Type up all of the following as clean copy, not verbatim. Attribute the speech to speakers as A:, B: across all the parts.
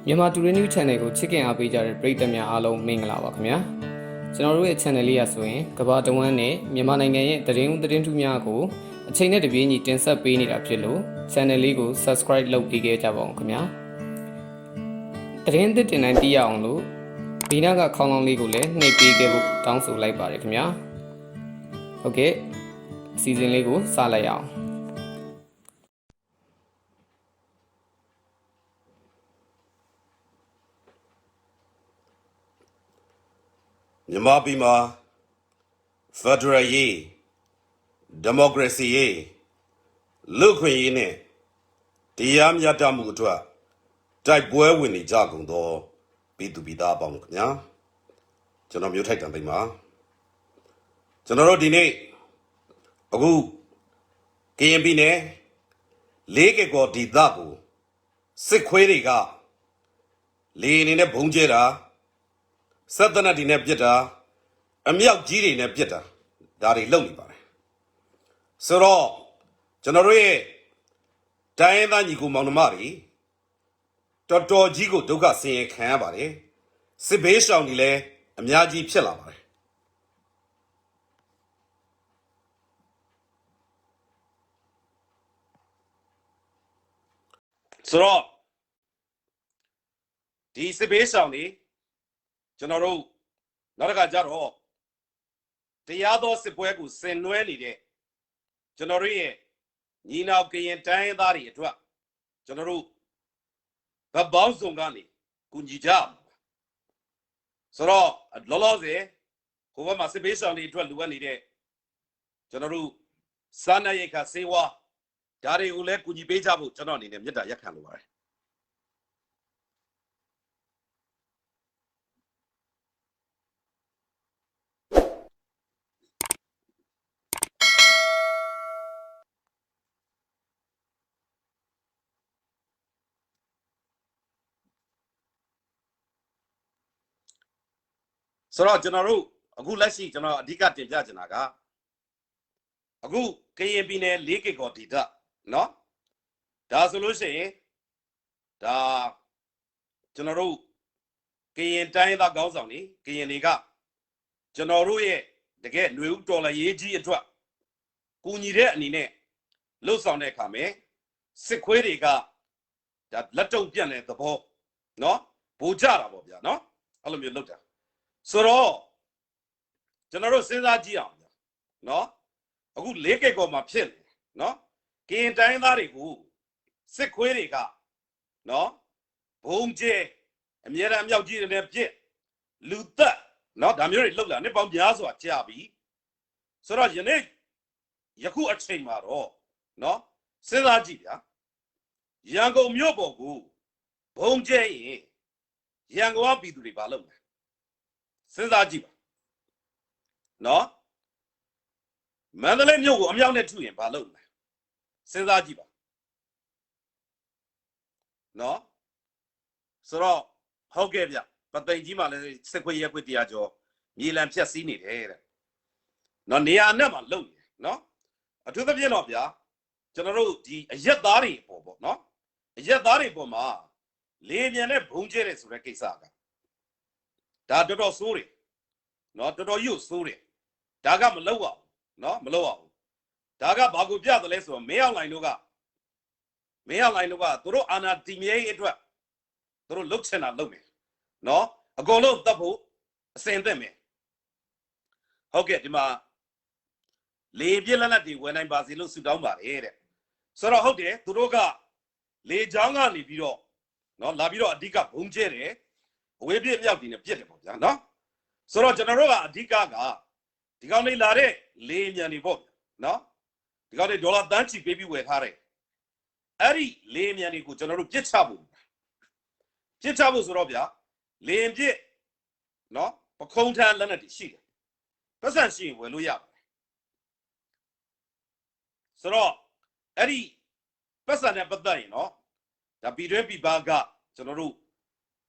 A: မြန်မာတူရင်း News Channel ကိုချစ်ခင်အားပေးကြတဲ့ပရိသတ်များအားလုံးမင်္ဂလာပါခင်ဗျာကျွန်တော်တို့ရဲ့ channel လေးရဆိုရင်ကမ္ဘာတဝန်းနဲ့မြန်မာနိုင်ငံရဲ့သတင်းထူးများကိုအချိန်နဲ့တပြေးညီတင်ဆက်ပေးနေတာဖြစ်လို့ channel လေးကို subscribe လုပ်ပေးခဲ့ကြပါအောင်ခင်ဗျာသတင်းသစ်တင်တိုင်းသိရအောင်လို့ဒီနားကခေါင်းလောင်းလေးကိုလည်းနှိပ်ပေးခဲ့ဖို့တောင်းဆိုလိုက်ပါတယ်ခင်ဗျာဟုတ်ကဲ့အစီအစဉ်လေးကိုစလိုက်အောင်
B: မြန်မာပြည်မှာ Federal ရေး Democracy ရေးလူ့ခွင့်ရေးနဲ့တရားမျှတမှုအတွက်တိုက်ပွဲဝင်နေကြကုန်သောပြည်သူပြည်သားအပေါင်းခင်ဗျာကျွန်တော်မျိုးထိုက်တန်သိမ်းပါကျွန်တော်တို့ဒီနေ့အခုကရင်ပြည်နယ်လေးကကောဒေသကိုစစ်ခွေးတွေကလေအနေနဲ့ဘုံကျဲတာစက်တနတ်တွေနဲ့ပြစ်တာအမြောက်ကြီးတွေနဲ့ပြစ်တာဒါတွေလုပ်နေပါတယ်ဆိုတော့ကျွန်တော်တို့ရဲ့တိုင်းရင်းသားညီကိုမောင်နှမတွေတော်တော်ကြီးကိုဒုက္ခဆင်းရဲခံရပါတယ်စစ်ဘေးရှောင်တွေလည်းအများကြီးဖြစ်လာပါတယ်ဆိုတော့ဒီစစ်ဘေးရှောင်တွေကျွန်တော်တို့နောက်တစ်ခါကြတော့တရားသောစစ်ပွဲကိုဆင်နွှဲနေတဲ့ကျွန်တော်တို့ရဲ့ညီနောင်ကရင်တိုင်းရင်းသားတွေအတွက်ကျွန်တော်တို့ဗတ်ပေါင်းစုံကနေကူညီကြဆိုတော့လောလောဆယ်ဟိုဘက်မှာစစ်ဘေးရှောင်တွေအတွက်လိုအပ်နေတဲ့ကျွန်တော်တို့စားနပ်ရိက္ခာဆေးဝါးဒါတွေကိုလည်းကူညီပေးကြဖို့ကျွန်တော်အနေနဲ့မေတ္တာရပ်ခံလိုပါတယ်ဆိုတော့ကျွန်တော်တို့အခုလက်ရှိကျွန်တော်အဓိကတင်ပြချင်တာကအခုကရင်ပြည်နယ်၄ကီကောဒေသเนาะဒါဆိုလို့ရှိရင်ဒါကျွန်တော်တို့ကရင်တိုင်းသားခေါင်းဆောင်တွေကရင်တွေကကျွန်တော်တို့ရဲ့တကယ်ຫນွေဦးတော်လှန်ရေးကြီးအတွက်ကူညီတဲ့အနေနဲ့လှုပ်ဆောင်တဲ့အခါမှာစစ်ခွေးတွေကဒါလက်တုံပြန့်တဲ့သဘောเนาะဗိုလ်ကြတာပေါ့ဗျာเนาะအဲ့လိုမျိုးလုပ်တာဆိုတော့ကျွန်တော်တို့စဉ်းစားကြည့်အောင်เนาะအခု၄ကီကောမှာဖြစ်နေเนาะကရင်တိုင်းသားတွေကိုစစ်ခွေးတွေကเนาะဘုံကျဲအမြဲတမ်းအမြောက်ကြီးတွေနဲ့ပြစ်လူသက်เนาะဒါမျိုးတွေလုပ်လာနှစ်ပေါင်းများစွာကြာပြီဆိုတော့ယခုအချိန်မှာတော့เนาะစဉ်းစားကြည့်ဗျာရန်ကုန်မြို့ပေါ်ကိုဘုံကျဲရင်ရန်ကုန်ပြည်သူတွေဘာလုပ်လဲစဉ်းစားကြည့်ပါเนาะမန္တလေးမြို့ကိုအမြောက်နဲ့ထုရင်ဘာလုပ်လဲစဉ်းစားကြည့်ပါเนาะဆိုတော့ဟုတ်ကဲ့ဗျပသိမ်ကြီးမှာလည်းစစ်ခွေးရက်ခွေးတရားကျော်မြေလံဖြတ်စည်းနေတယ်တဲ့เนาะနေရာနဲ့မှာလုံနေเนาะအထူးသဖြင့်တော့ဗျာကျွန်တော်တို့ဒီအရက်သားတွေပေါ့เนาะအရက်သားတွေပေါ်မှာလေမြန်နဲ့ဘုံကျဲတယ်ဆိုတဲ့ကိစ္စကဒါတော်တော်ဆိုးတယ်เนาะတော်တော်ရွတ်ဆိုးတယ်ဒါကမလောက်အောင်เนาะမလောက်အောင်ဒါကဘာကိုပြတယ်လဲဆိုတော့မင်းအောင်လိုင်းတို့ကသူတို့အာဏာတည်မြဲရေးအတွက်သူတို့လှုပ်ချင်တာလုပ်မယ်เนาะအကုန်လုံးတတ်ဖို့အစင်သက်မယ်ဟုတ်ကဲ့ဒီမှာလေပြည့်လက်လက်တွေဝယ်နိုင်ပါစေလို့ဆုတောင်းပါတယ်တဲ့ဆိုတော့ဟုတ်တယ်သူတို့ကလေချောင်းကနေပြီးတော့เนาะလာပြီးတော့အဓိကဘုံကျဲတယ်အဝေးပြည့်မြောက်တွေနဲ့ပြစ်တယ်ပေါ့ဗျာเนาะဆိုတော့ကျွန်တော်တို့ကအဓိကဒီကောင်လေးလာတဲ့လေမြန်တွေပေါ့เนาะဒီကောင်လေးဒေါ်လာတန်းချီပေးပြီးဝယ်ထားတယ်အဲ့ဒီလေမြန်တွေကိုကျွန်တော်တို့ပြစ်ချဖို့ဆိုတော့ဗျာလေပြစ်เนาะပခုံးထမ်းလက်နက်တွေရှိတယ်ပတ်စံရှိရင်ဝယ်လို့ရပါတယ်ဆိုတော့အဲ့ဒီပတ်စံနဲ့ပတ်သက်ရင်เนาะဒါပြည်တွင်းပြည်ပကကျွန်တော်တို့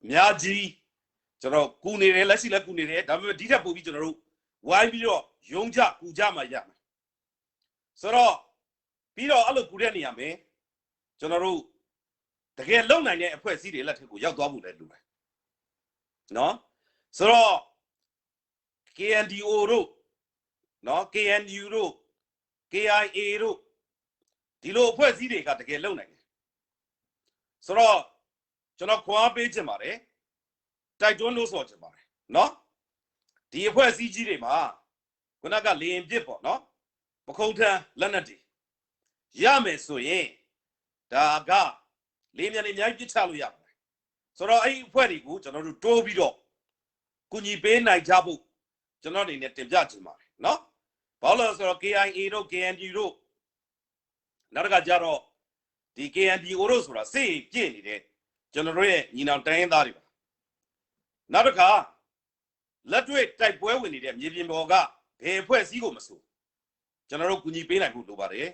B: အများကြီးကျွန်တော်ကူနေတယ်လက်ရှိလည်းကူနေတယ်ဒါပေမဲ့ဒီထက်ပိုပြီးကျွန်တော်တို့ဝိုင်းပြီးတော့ယုံကြကူကြမှရမယ်ဆိုတော့ပြီးတော့အဲ့လိုကူတဲ့နေရာမှာကျွန်တော်တို့ တကယ်လုံနိုင်တဲ့အဖွဲ့အစည်းတွေလက်ထက်ကိုရောက်သွားဖို့လည်းလိုတယ်နော်ဆိုတော့ KNDO တို့နော် KNU တို့ KIA တို့ဒီလိုအဖွဲ့အစည်းတွေကတကယ်လုံနိုင်တယ်ဆိုတော့ကျွန်တော်ခွာပေးချင်ပါတယ်တိုက်တွန်းလို့ဆိုချင်ပါတယ်နော်ဒီအဖွဲ့အစည်းကြီးတွေမှာခုနကလေရင်ပြစ်ပေါ့နော်ပခုံးထမ်းလက်နက်တွေရမယ်ဆိုရင်ဒါကလေးမြန်နေအများကြီးပြစ်ချလို့ရပါတယ်ဆိုတော့အဲ့ဒီအဖွဲ့တွေကိုကျွန်တော်တို့တိုးပြီးတော့ကုညီပေးနိုင်ကြဖို့ကျွန်တော်အနေနဲ့တင်ပြချင်ပါတယ်နော်ဘာလို့လဲဆိုတော့ KIA တို့ KNU တို့နောက်တစ်ခါကျတော့ဒီ KNDO တို့ဆိုတာစိတ်ပြည့်နေတဲ့ကျွန်တော်တို့ရဲ့ညီနောင်တိုင်းရင်းသားတွေပါနောက်တစ်ခါလက်တွေ့တိုက်ပွဲဝင်နေတဲ့မြေပြင်ပေါ်ကဘယ်အဖွဲ့အစည်းကိုမဆိုကျွန်တော်တို့ကူညီပေးနိုင်ဖို့လိုပါတယ်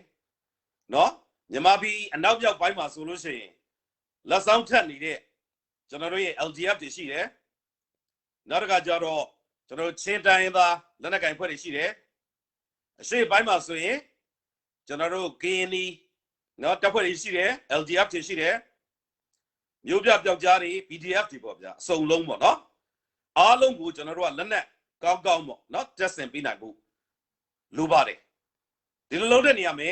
B: နော်မြန်မာပြည်အနောက်မြောက်ပိုင်းမှာဆိုလို့ရှိရင်လက်ဆောင်ထက်နေတဲ့ကျွန်တော်တို့ရဲ့ LGF တွေရှိတယ်နောက်တစ်ခါကျတော့ကျွန်တော်ချင်းတိုင်းရင်းသားလက်နက်ကိုင်ဖွဲ့တွေရှိတယ်အရှေ့ပိုင်းမှာဆိုရင်ကျွန်တော်တို့ KNI နော်တပ်ဖွဲ့တွေရှိတယ် LGF တွေရှိတယ်မြို့ပြပျောက်ကြားတွေ PDF တွေပေါ့ဗျာအစုံလုံးပေါ့နော်အားလုံးကိုကျွန်တော်တို့ကလက်နက်ကောင်းကောင်းပေါ့နော်တက်ဆင်ပေးနိုင်ဖို့လိုပါတယ်ဒီလိုလုပ်တဲ့နေရာမှာ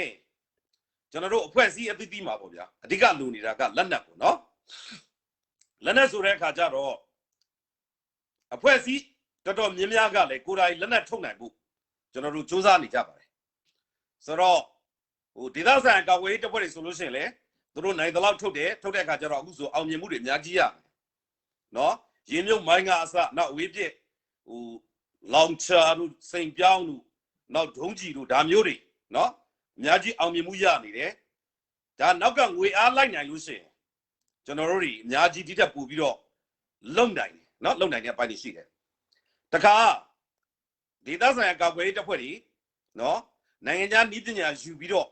B: ကျွန်တော်တို့အဖွဲ့အစည်းအသီးသီးမှာပေါ့ဗျာအဓိကလိုနေတာကလက်နက်ပေါ့နော်လက်နက်ဆိုတဲ့အခါကျတော့အဖွဲ့အစည်းတော်တော်များများကလည်းကိုယ်တိုင်လက်နက်ထုတ်နိုင်ဖို့ကျွန်တော်တို့စူးစမ်းနေကြပါတယ်ဆိုတော့ဒေသဆိုင်ကာကွယ်ရေးတပ်ဖွဲ့တွေဆိုလို့ရှိရင်လေသူတို့နိုင်တဲ့လောက်ထုတ်တဲ့အခါကျတော့အခုဆိုအောင်မြင်မှုတွေအများကြီးရနော်ရင်းမြုပ်မိုင်းကအစနောက်ဝေးပြစ်လောင်ချာတို့စိန်ပြောင်းတို့နောက်ဒုံးကြီးတို့ဒါမျိုးတွေနော်အများကြီးအောင်မြင်မှုရနေတယ်ဒါနောက်ကငွေအားလိုက်နိုင်လို့ရှိရင်ကျွန်တော်တို့တွေအများကြီးဒီတက်ပို့ပြီးတော့လုံနိုင်တယ်နော်လုံနိုင်တဲ့အပိုင်းတွေရှိတယ်တခါဒေသဆိုင်ကာကွယ်ရေးတပ်ဖွဲ့တွေနော်နိုင်ငံခြားနည်းပညာယူပြီးတော့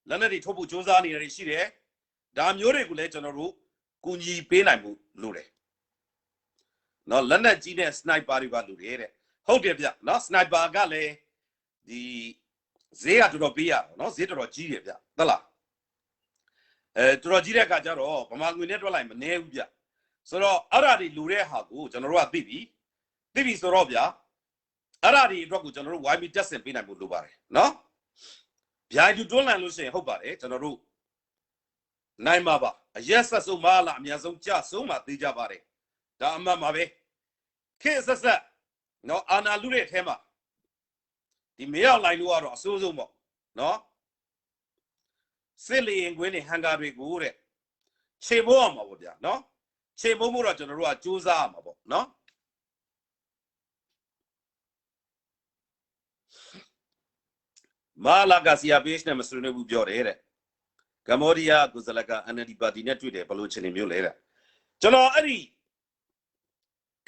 B: လက်နက်တွေထုတ်ဖို့စ조사နေတယ်ရှိတယ်ဒါမျိုးတွေကိုလည်းကျွန်တော်တို့ကူညီပေးနိုင်မှုလိုတယ်နော်လက်နက်ကြီးနဲ့စနိုက်ပါတွေကလိုတယ်တဲ့ဟုတ်တယ်ဗျနော်စနိုက်ပါကလည်းဒီဈေးကတော်တော်ပေးရတော့နော်ဈေးတော်တော်ကြီးတယ်ဗျသလားတော်တော်ကြီးတဲ့အခါကျတော့ဗမာငွေနဲ့တွက်လိုက်မနေဘူးဗျဆိုတော့အဲ့ဓာတွေလိုတဲ့ဟာကိုကျွန်တော်တို့ကသိပြီဆိုတော့ဗျအဲ့ဓာတွေအတွက်ကိုကျွန်တော်တို့ YB တက်ဆင်ပေးနိုင်ဖို့လိုပါတယ်နော်ဗျာဒီတွန်းလှန်လို့ရှိရင်ဟုတ်ပါတယ်ကျွန်တော်တို့နိုင်မှာပါအရက်ဆက်ဆုံးမလားအများဆုံးကြဆုံးမှသိကြပါတယ်ဒါအမှန်ပါပဲခေတ်ဆက်နော်အာနာလူတဲ့အထဲမှာဒီမေရောက်လိုက်လို့ကတော့အစိုးဆုံးပေါ့နော်စစ်လေရင်ခွင်းတွေဟန်ကာတွေကိုတဲ့ခြေမိုးအောင်ပါပေါ့ဗျာနော်ခြေမိုးမို့တော့ကျွန်တော်တို့ကစူးစမ်းရမှာပေါ့နော်မာလာကစီယာဘေးနဲ့မဆွေးနွေးဘူးပြောတယ်တဲ့ကမ္ဘောဒီးယားကိုဇလက NLD ပါတီနဲ့တွေ့တယ်ဘလို့ချင်နေမျိုးလဲတဲ့ကျွန်တော်အဲ့ဒီ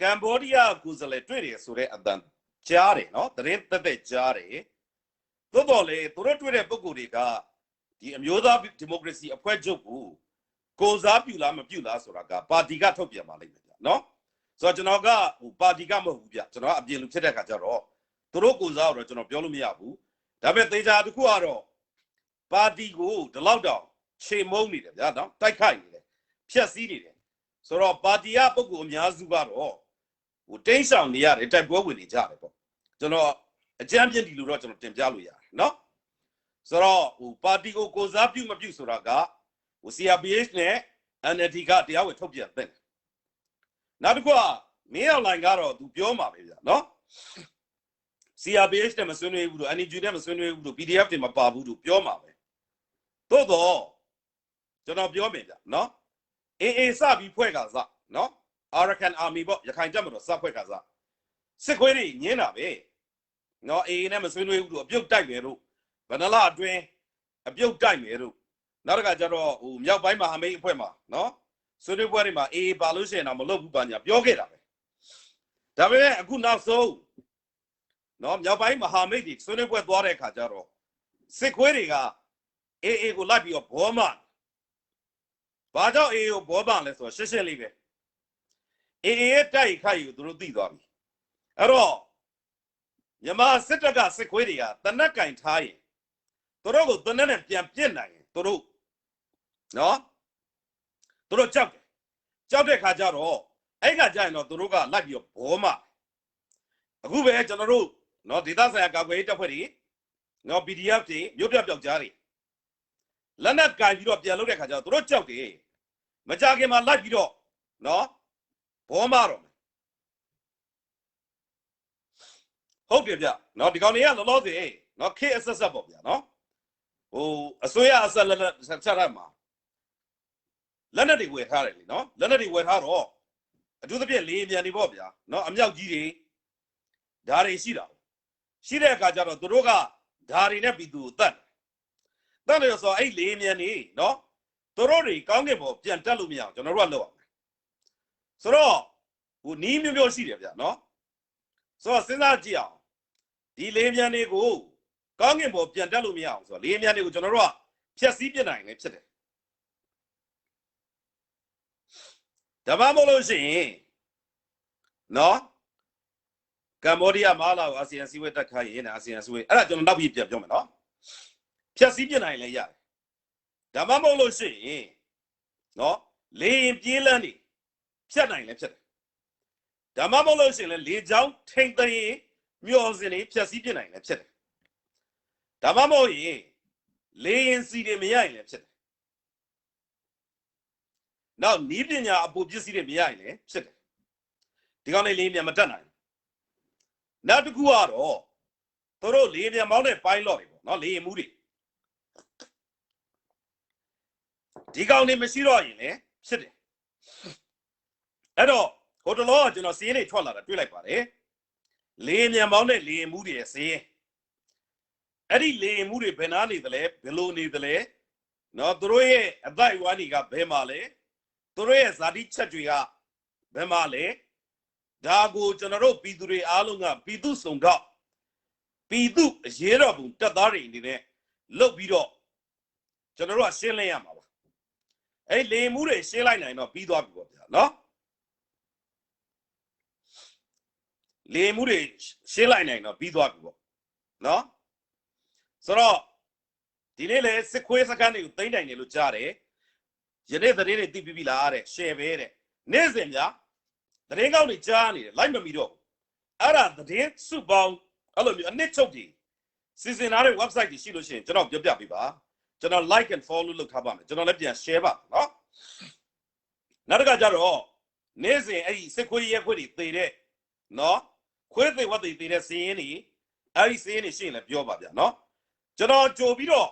B: ကမ္ဘောဒီးယားကိုဇလတွေ့တယ်ဆိုတဲ့အတန်ကြားတယ်နော်သတင်းသက်ကြားတယ်သို့တော်လေသူတို့တွေ့တဲ့ပုံကိုယ်တွေကဒီအမျိုးသားဒီမိုကရေစီအဖွဲ့ချုပ်ကိုစားပြုလားမပြုလားဆိုတာကပါတီကထုတ်ပြန်ပါလိမ့်မယ်ဗျနော်ဆိုတော့ကျွန်တော်ကပါတီကမဟုတ်ဘူးဗျကျွန်တော်အပြင်လူဖြစ်တဲ့ခါကျတော့သူတို့ကိုစားတော့ကျွန်တော်ပြောလို့မရဘူးဒါပေမဲ့သေချာတစ်ခုကတော့ပါတီကိုဒီလောက်တောင်ခြေမုံနေတယ်ဗျာနော်တိုက်ခိုက်နေတယ်ဖျက်ဆီးနေတယ်ဆိုတော့ပါတီကပုဂ္ဂိုလ်အများစုကတော့တင်းဆောင်နေရတယ်တိုက်ပွဲဝင်နေကြတယ်ပေါ့ကျွန်တော်အကြမ်းပြင်းဒီလိုတော့ကျွန်တော်တင်ပြလို့ရတယ်နော်ဆိုတော့ပါတီကိုစားပြုမပြုဆိုတာကCRPH နဲ့ NLD ကတရားဝင်ထုတ်ပြန်တဲ့နောက်တစ်ခုကမင်းအောင်လိုင်ကတော့သူပြောမှာပဲဗျာနော် CRPH နဲ့မဆွေးနွေးဘူးလို့ NUG နဲ့မဆွေးနွေးဘူးလို့ PDF တွေမပါဘူးလို့ပြောမှာပဲသို့တော့ကျွန်တော်ပြောမယ်ဗျနော်အေးစပြီးဖွဲ့ကစားနော် Arakan Army ပေါ့ရခိုင်တပ်မတော်စဖွဲ့ကစားစစ်ခွေးတွေညင်းတာပဲနော်အေးနဲ့မဆွေးနွေးဘူးလို့အပြုတ်တိုက်မယ်လို့ဗနလာအတွင်းအပြုတ်တိုက်မယ်လို့နောက်တစ်ခါကျတော့မြောက်ပိုင်းမဟာမိတ်အဖွဲ့မှာနော်ဆွေးနွေးပွဲတွေမှာအေးပါလို့ရှိရင်တော့မလုပ်ဘူးပါညာပြောခဲ့တာပဲဒါပေမဲ့အခုနောက်ဆုံးနော်မြောက်ပိုင်းမဟာမိတ်တွေဆွေးနွေးပွဲသွားတဲ့အခါကျတော့စစ်ခွေးတွေကအေးကိုလိုက်ပြီးတော့ဘောမဘာကြောင့်အေးကိုဘောမလဲဆိုတော့ရှင်းရှင်းလေးပဲအေးရဲ့တိုက်ခိုက်ယူသူတို့သိသွားပြီအဲ့တော့မြန်မာစစ်တပ်ကစစ်ခွေးတွေကတနက်ကင်ထားရင်သူတို့ကိုတနက်နဲ့ပြန်ပြစ်နိုင်ရင်သူတို့နော် တို့ကြောက်တဲ့ခါကျတော့အဲ့ကကြာရင်တော့တို့ကလိုက်ပြီးဘောမအခုပဲကျွန်တော်တို့နော်ဒေသဆိုင်ရာကာကွယ်ရေးတပ်ဖွဲ့တွေနော် PDF တွေမြို့ပြပျောက်ကြားတွေလက်နက်ကင်ပြီးတော့ပြန်လုပ်တဲ့ခါကျတော့တို့ကြောက်တယ်မကြခင်မှာလိုက်ပြီးတော့နော်ဘောမတော့ဟုတ်တယ်ဗျနော်ဒီကောင်တွေကလောလောဆယ်နော်ခေအဆက်ဆက်ပေါ့ဗျာနော်ဟိုအစိုးရအဆက်လက်ဆက်ရမှာလက်နက်တွေဝယ်ထားတယ်လေနော်လက်နက်တွေဝယ်ထားတော့အထူးသဖြင့်လေမြန်တွေပေါ့ဗျာနော်အမြောက်ကြီးတွေဓာတွေရှိတဲ့အခါကျတော့သူတို့ကဓာတွေနဲ့ပြည်သူကိုတတ်တယ်ဆိုတော့အဲ့လေမြန်တွေနော်သူတို့တွေကောင်းကင်ပေါ်ပြန်တက်လို့မရအောင်ကျွန်တော်တို့ကလုပ်အောင်ဆိုတော့ဟိုနီးမျိုးရှိတယ်ဗျာနော်ဆိုတော့စဉ်းစားကြည့်အောင်ဒီလေမြန်တွေကိုကောင်းကင်ပေါ်ပြန်တက်လို့မရအောင်ဆိုတော့လေမြန်တွေကိုကျွန်တော်တို့ကဖြက်စီးပြနိုင်လည်းဖြစ်တယ်ဒါမှမဟုတ်လို့ရှိရင်နော်ကမ္ဘောဒီးယားမလာကိုအာဆီယံစည်းဝေးတက်ခိုင်းရင်အာဆီယံစည်းဝေးအဲ့ဒါကျွန်တော်နောက်ပြီးပြန်ပြောမယ်နော်ဖြက်စီးပြနိုင်လည်းရတယ်ဒါမှမဟုတ်လို့ရှိရင်နော်လေရင်ပြေးလန်းနေဖြတ်နိုင်လည်းဖြစ်တယ်ဒါမှမဟုတ်လို့ရှိရင်လည်းလေချောင်းထိမ့်သိမ်းမျောစင်နေဖြက်စီးပြနိုင်လည်းဖြစ်တယ်ဒါမှမဟုတ်ရင်လေရင်စီတွေမရရင်လည်းဖြစ်တယ်နောက်နီးပညာအပူပစ္စည်းတွေမရရင်လည်းဖြစ်တယ်ဒီကောင်လေးလေးမြန်မတက်နိုင်နောက်တစ်ခုကတော့သူတို့လေမြန်မောင်းတဲ့ပိုင်းလော့တွေပေါ့နော်လေရင်မှုတွေဒီကောင်တွေမရှိတော့ရင်လည်းဖြစ်တယ်အဲ့တော့ဟိုတလောကကျွန်တော်စီးရင်တွေထွက်လာတာတွေ့လိုက်ပါတယ်လေမြန်မောင်းတဲ့လေရင်မှုတွေရဲ့စီးအဲ့ဒီလေရင်မှုတွေဘယ်နာနေသလဲဘယ်လိုနေသလဲနော်သူတို့ရဲ့အသိဝါဒီကဘယ်မှာလဲသူတို့ရဲ့ဇာတိချက်တွေကဘယ်မှာလဲဒါကိုကျွန်တော်တို့ပြည်သူတွေအားလုံးကပြည်သူစုံတော့ပြည်သူအရေးတော်ပုံတက်သားတွေအနေနဲ့လုတ်ပြီးတော့ကျွန်တော်တို့ကရှင်းလင်းရမှာပါအဲ့လေမှုတွေရှင်းလိုက်နိုင်တော့ပြီးသွားပြီပေါ့ဗျာနော်လေမှုတွေရှင်းလိုက်နိုင်တော့ပြီးသွားပြီပေါ့နော်ဆိုတော့ဒီနေ့လေစစ်ခွေးစခန်းတွေကိုသိမ်းနိုင်တယ်လို့ကြားတယ်ယနေ့သတင်းတွေသိပြီးပြီလားတဲ့ share ပဲတဲ့နေ့စဉ်များသတင်းကောက်တွေကြားနေတယ်လိုက်မမီတော့အဲ့ဒါသတင်းစုပေါင်းအဲ့လိုမျိုးအနစ်ချုပ်တွေစီစဉ်ထားတဲ့ website တွေရှိလို့ရှိရင်ကျွန်တော်ပြောပြပေးပါကျွန်တော် like and follow လုပ်ထားပါမယ်ကျွန်တော်လည်းပြန် share ပါနော်နောက်တစ်ခါကျတော့နေ့စဉ်အဲ့ဒီစစ်ခွေးရဲခွေးတွေသေတဲ့နော်ခွေးသေဝတ်သေတဲ့စီးရင်တွေအဲ့ဒီစီးရင်တွေရှိရင်လည်းပြောပါဗျာနော်ကျွန်တော်ကြိုပြီးတော့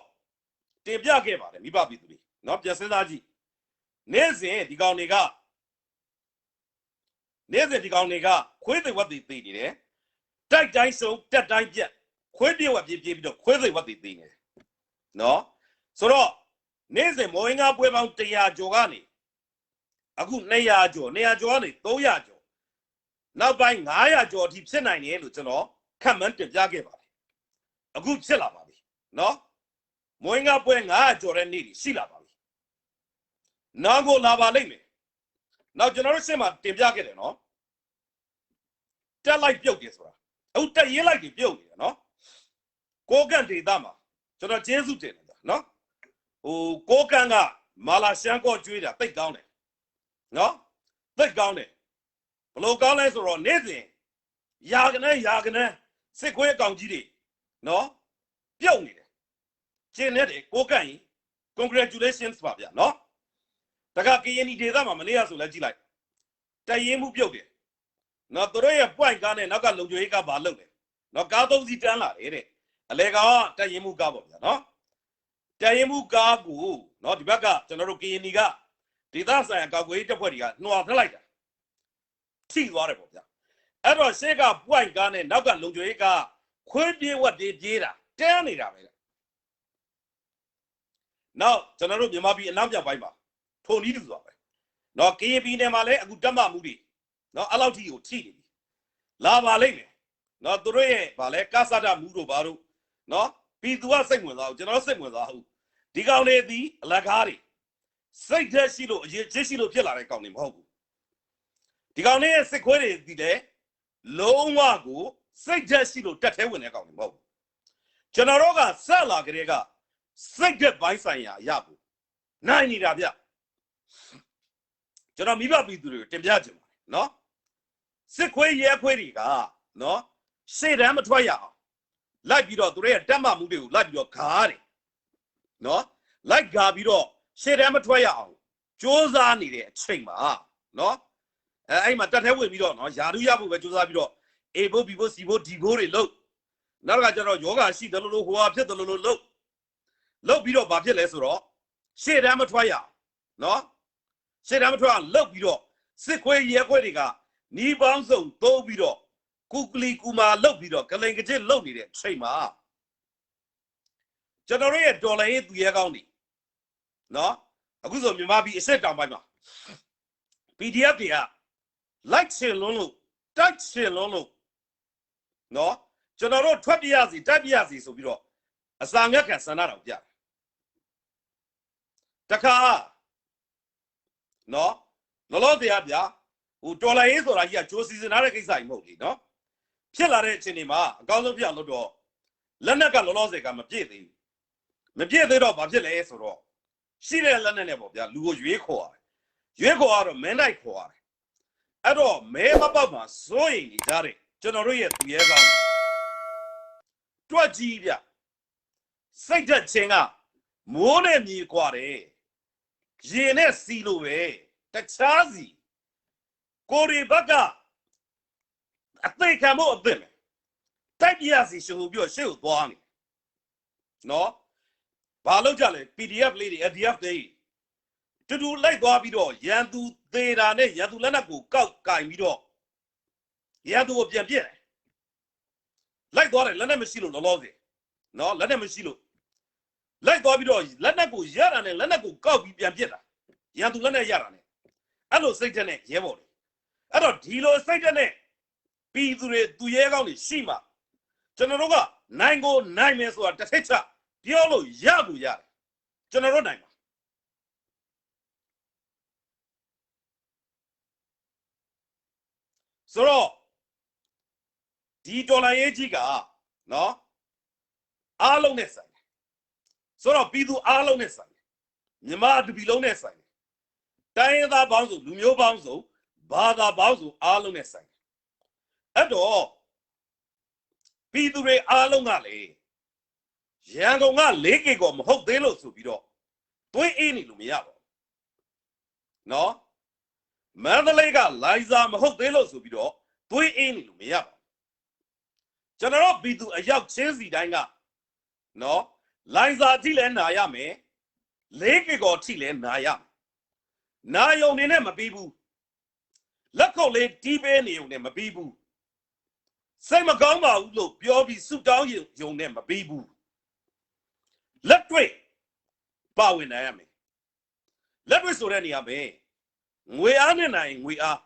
B: တင်ပြခဲ့ပါတယ်မိဘပြည်သူတွေနော်ပြန်စဉ်းစားကြည့်နေ့စဉ်ဒီကောင်တွေကခွေးသေဝတ်သေနေတယ်တိုက်တိုင်းစုံတက်တိုင်းပြက်ခွေးပြေဝတ်ပြေးပြီးတော့ခွေးသေဝတ်သေနေတယ်နော်ဆိုတော့နေ့စဉ်မော်ရင်ကားပွဲပေါင်း100ကျော်ကနေအခု200ကျော်ကနေ300ကျော်နောက်ပိုင်း900ကျော်အထိဖြစ်နိုင်တယ်လို့ကျွန်တော်ခန့်မှန်းတင်ပြခဲ့ပါတယ်အခုဖြစ်လာပါပြီနော်မော်ရင်ကားပွဲ900ကျော်တဲ့နေ့ရှိလာပါပြီနောက်ကိုလာပါလိမ့်မယ်နောက်ကျွန်တော်တို့ရှင်းမှာတင်ပြခဲ့တယ်နော်တက်လိုက်ပြုတ်တယ်ဆိုတာအခုတက်ရေးလိုက်ပြီးပြုတ်နေတယ်နော်ကိုကန့်ဒေသမှာကျွန်တော်ကျေးဇူးတင်တယ်နော်ဟိုကိုကန့်ကမာလာရှမ်းကော့ကျွေးတာတိတ်ကောင်းတယ်နော်တိတ်ကောင်းတယ်ဘလို့ကောင်းလဲဆိုတော့နေ့စဉ်ယာကနန်းစစ်ခွေးအကောင်ကြီးတွေနော်ပြုတ်နေတယ်ကျင်းနေတယ်ကိုကန့်ကြီး congratulations ပါဗျာနော်တခါ KNI ဒေသမှာမနေ့ကဆိုလဲကြည့်လိုက်တရင်မှုပြုတ်တယ်နော်သူတို့ရဲ့ point ကားနဲ့နောက်ကလုံခြုံရေးကဘာလုပ်လဲနော်ကား3စီးတန်းလာတယ်တဲ့အလဲကောင်ကတရင်မှုကားပေါ့ဗျာနော်တရင်မှုကားကိုနော်ဒီဘက်ကကျွန်တော်တို့ KNI ကဒေသဆိုင်ရာကာကွယ်ရေးတပ်ဖွဲ့တွေကနှွာဖက်လိုက်တာထိသွားတယ်ပေါ့ဗျာအဲ့တော့ရှေ့က point ကားနဲ့နောက်ကလုံခြုံရေးကခွေးပြေးဝတ်ပြေးတာတန်းနေတာပဲနောက်ကျွန်တော်တို့မြန်မာပြည်အနောက်မြောက်ပိုင်းမှာထုံနီးတူသွားပဲနော် KNP နယ်မှာလည်းအခုတက်မှမှုတွေနော်အဲ့လောက်ထိကိုထိနေပြီလာပါလိမ့်မယ်နော်သူတို့ရဲ့ဗာလဲကဆဒမှုတို့ဘာတို့နော်ပြည်သူကစိတ်ဝင်စားဘူးကျွန်တော်စိတ်ဝင်စားဘူးဒီကောင်တွေဒီအလကားတွေစိတ်သက်ရှိလို့အရေးကြီးရှိလို့ဖြစ်လာတဲ့ကောင်တွေမဟုတ်ဘူးဒီကောင်တွေရဲ့စစ်ခွေးတွေဒီလေလုံးဝကိုစိတ်သက်ရှိလို့တက်သေးဝင်တဲ့ကောင်တွေမဟုတ်ဘူးကျွန်တော်တို့ကဆက်လာကြတဲ့ကစိတ်သက်ပိုင်းဆိုင်ရာရဘူးနိုင်နေတာဗျ ကျွန်တော်မိဘပြည်သူတွေကိုတင်ပြချင်ပါတယ်နော်စစ်ခွေးရဲခွေးတွေကနော်ရှေ့တန်းမထွက်ရအောင်လိုက်ပြီးတော့သူတို့ရဲ့တက်မှမှုတွေကိုလိုက်ပြီးတော့ဂါရတယ်နော်လိုက်ဂါပြီးတော့ရှေ့တန်းမထွက်ရအောင်စ조사နေတဲ့အချိန်မှာနော်အဲ့မှာတက်ထဲဝင်ပြီးတော့နော်ယာရုရဖို့ပဲစ조사ပြီးတော့အေဘိုဘီဘိုစီဘိုဒီဘိုတွေလုပ်နောက်ကကျတော့ယောဂရှိတယ်လို့ဟိုဟာဖြစ်တယ်လို့လုပ်ပြီးတော့ဘာဖြစ်လဲဆိုတော့ရှေ့တန်းမထွက်ရအောင်နော်ရှေ့တန်းမထွက်အောင်လုပ်ပြီးတော့စစ်ခွေးရဲခွေးတွေကနီးပေါင်းစုံသုံးပြီးတော့ကူကလီကူမာလုပ်ပြီးတော့ကလိန်ကကျစ်လုပ်နေတဲ့အချိန်မှာကျွန်တော်တို့ရဲ့ဒေါ်လာရေးသူရဲကောင်းနေနော်အခုဆိုမြန်မာပြည်အစ်စ်တောင်ပိုင်းမှာ PDF တွေက like ရှင်လုံးလို့တိုက်ရှင်လုံးလို့နော်ကျွန်တော်တို့ထွက်ပြရစီတိုက်ပြရစီဆိုပြီးတော့အစာငတ်ခံဆန္ဒတော်ပြတခါနော်လောလောတရားပြဟိုတော်လိုင်းရေးဆိုတာကြီးကဂျိုးစီစဉ်ထားတဲ့ကိစ္စကြီးမဟုတ်လေနော်ဖြစ်လာတဲ့အချိန်တွေမှာအကောင်းဆုံးပြလို့တော့လက်နက်ကလောလောဆယ်ကမပြည့်သေးဘူးမပြည့်သေးတော့ဘာဖြစ်လဲဆိုတော့ရှိတဲ့လက်နက်နဲ့ပေါ့ဗျာလူကိုရွေးခေါ်ရတယ်ရွေးခေါ်ရတော့မင်းတိုက်ခေါ်ရတယ်အဲ့တော့မဲမပေါက်မှာစိုးရိမ်နေကြတယ်ကျွန်တော်တို့ရဲ့သူရဲကောင်းတွက်ကြီးဗျစိတ်သက်ခြင်းကမိုးနဲ့မြေကွာတယ်ရေနဲ့စီလိုပဲတခြားစီကိုရီဘက်ကအသိခံဖို့အသိမယ်တိုက်ပြရစီရှုံပြီးတော့ရှေ့ကိုသွားနေနော်ဘာလို့ကြလဲ PDF လေးတွေ ADF တွေတူတူလိုက်သွားပြီးတော့ရန်သူသေးတာနဲ့ရန်သူလက်နက်ကိုကောက်ကင်ပြီးတော့ရန်သူကိုပြန်ပြစ်တယ်လိုက်သွားတယ်လက်နက်မရှိလို့လောလောဆယ်နော်လက်နက်မရှိလို့လိုက်သွားပြီးတော့လက်နက်ကိုရတာနဲ့လက်နက်ကိုကောက်ပြီးပြန်ပြစ်တာရန်သူလက်နက်ရတာနဲ့အဲ့လိုစိတ်ဓာတ်နဲ့ရဲဘော်တွေအဲ့တော့ဒီလိုစိတ်ဓာတ်နဲ့ပြည်သူတွေသူရဲကောင်းတွေရှိမှကျွန်တော်တို့ကနိုင်ကိုနိုင်မယ်ဆိုတာတစ်ထစ်ချပြောလို့ရဘူးရတယ်ကျွန်တော်တို့နိုင်ပါဆိုတော့ဒီဒေါ်လာရေးကြီးကနော်အားလုံးနဲ့ဆိုင်တယ်ဆိုတော့ပြည်သူအားလုံးနဲ့ဆိုင်တယ်မြန်မာတပြည်လုံးနဲ့ဆိုင်တယ်တိုင်းရင်းသားပေါင်းစုလူမျိုးပေါင်းစုဘာသာပေါင်းစုအားလုံးနဲ့ဆိုင်တယ်အဲ့တော့ပြည်သူတွေအားလုံးကလေရန်ကုန်က4 ကီကိုမဟုတ်သေးလို့ဆိုပြီးတော့သွေးအေးနေလို့မရပါဘူးနော်မန္တလေးကလိုင်ဇာမဟုတ်သေးလို့ဆိုပြီးတော့သွေးအေးနေလို့မရပါဘူးကျွန်တော်တို့ပြည်သူအယောက်ချင်းစီတိုင်းကနော်လိုင်ဇာထိလည်းနာရမယ်4 ကီကိုထိလည်းနာရမယ်နာယုံနေနဲ့မပြီးဘူးလက်ခုပ်လေးတီးပေးနေုံနဲ့မပြီးဘူးစိတ်မကောင်းပါဘူးလို့ပြောပြီးဆုတောင်းယုံနဲ့မပြီးဘူးလက်တွေ့ပါဝင်နိုင်ရမယ်လက်တွေ့ဆိုတဲ့နေရာပဲငွေအားနဲ့နိုင်ငွေအား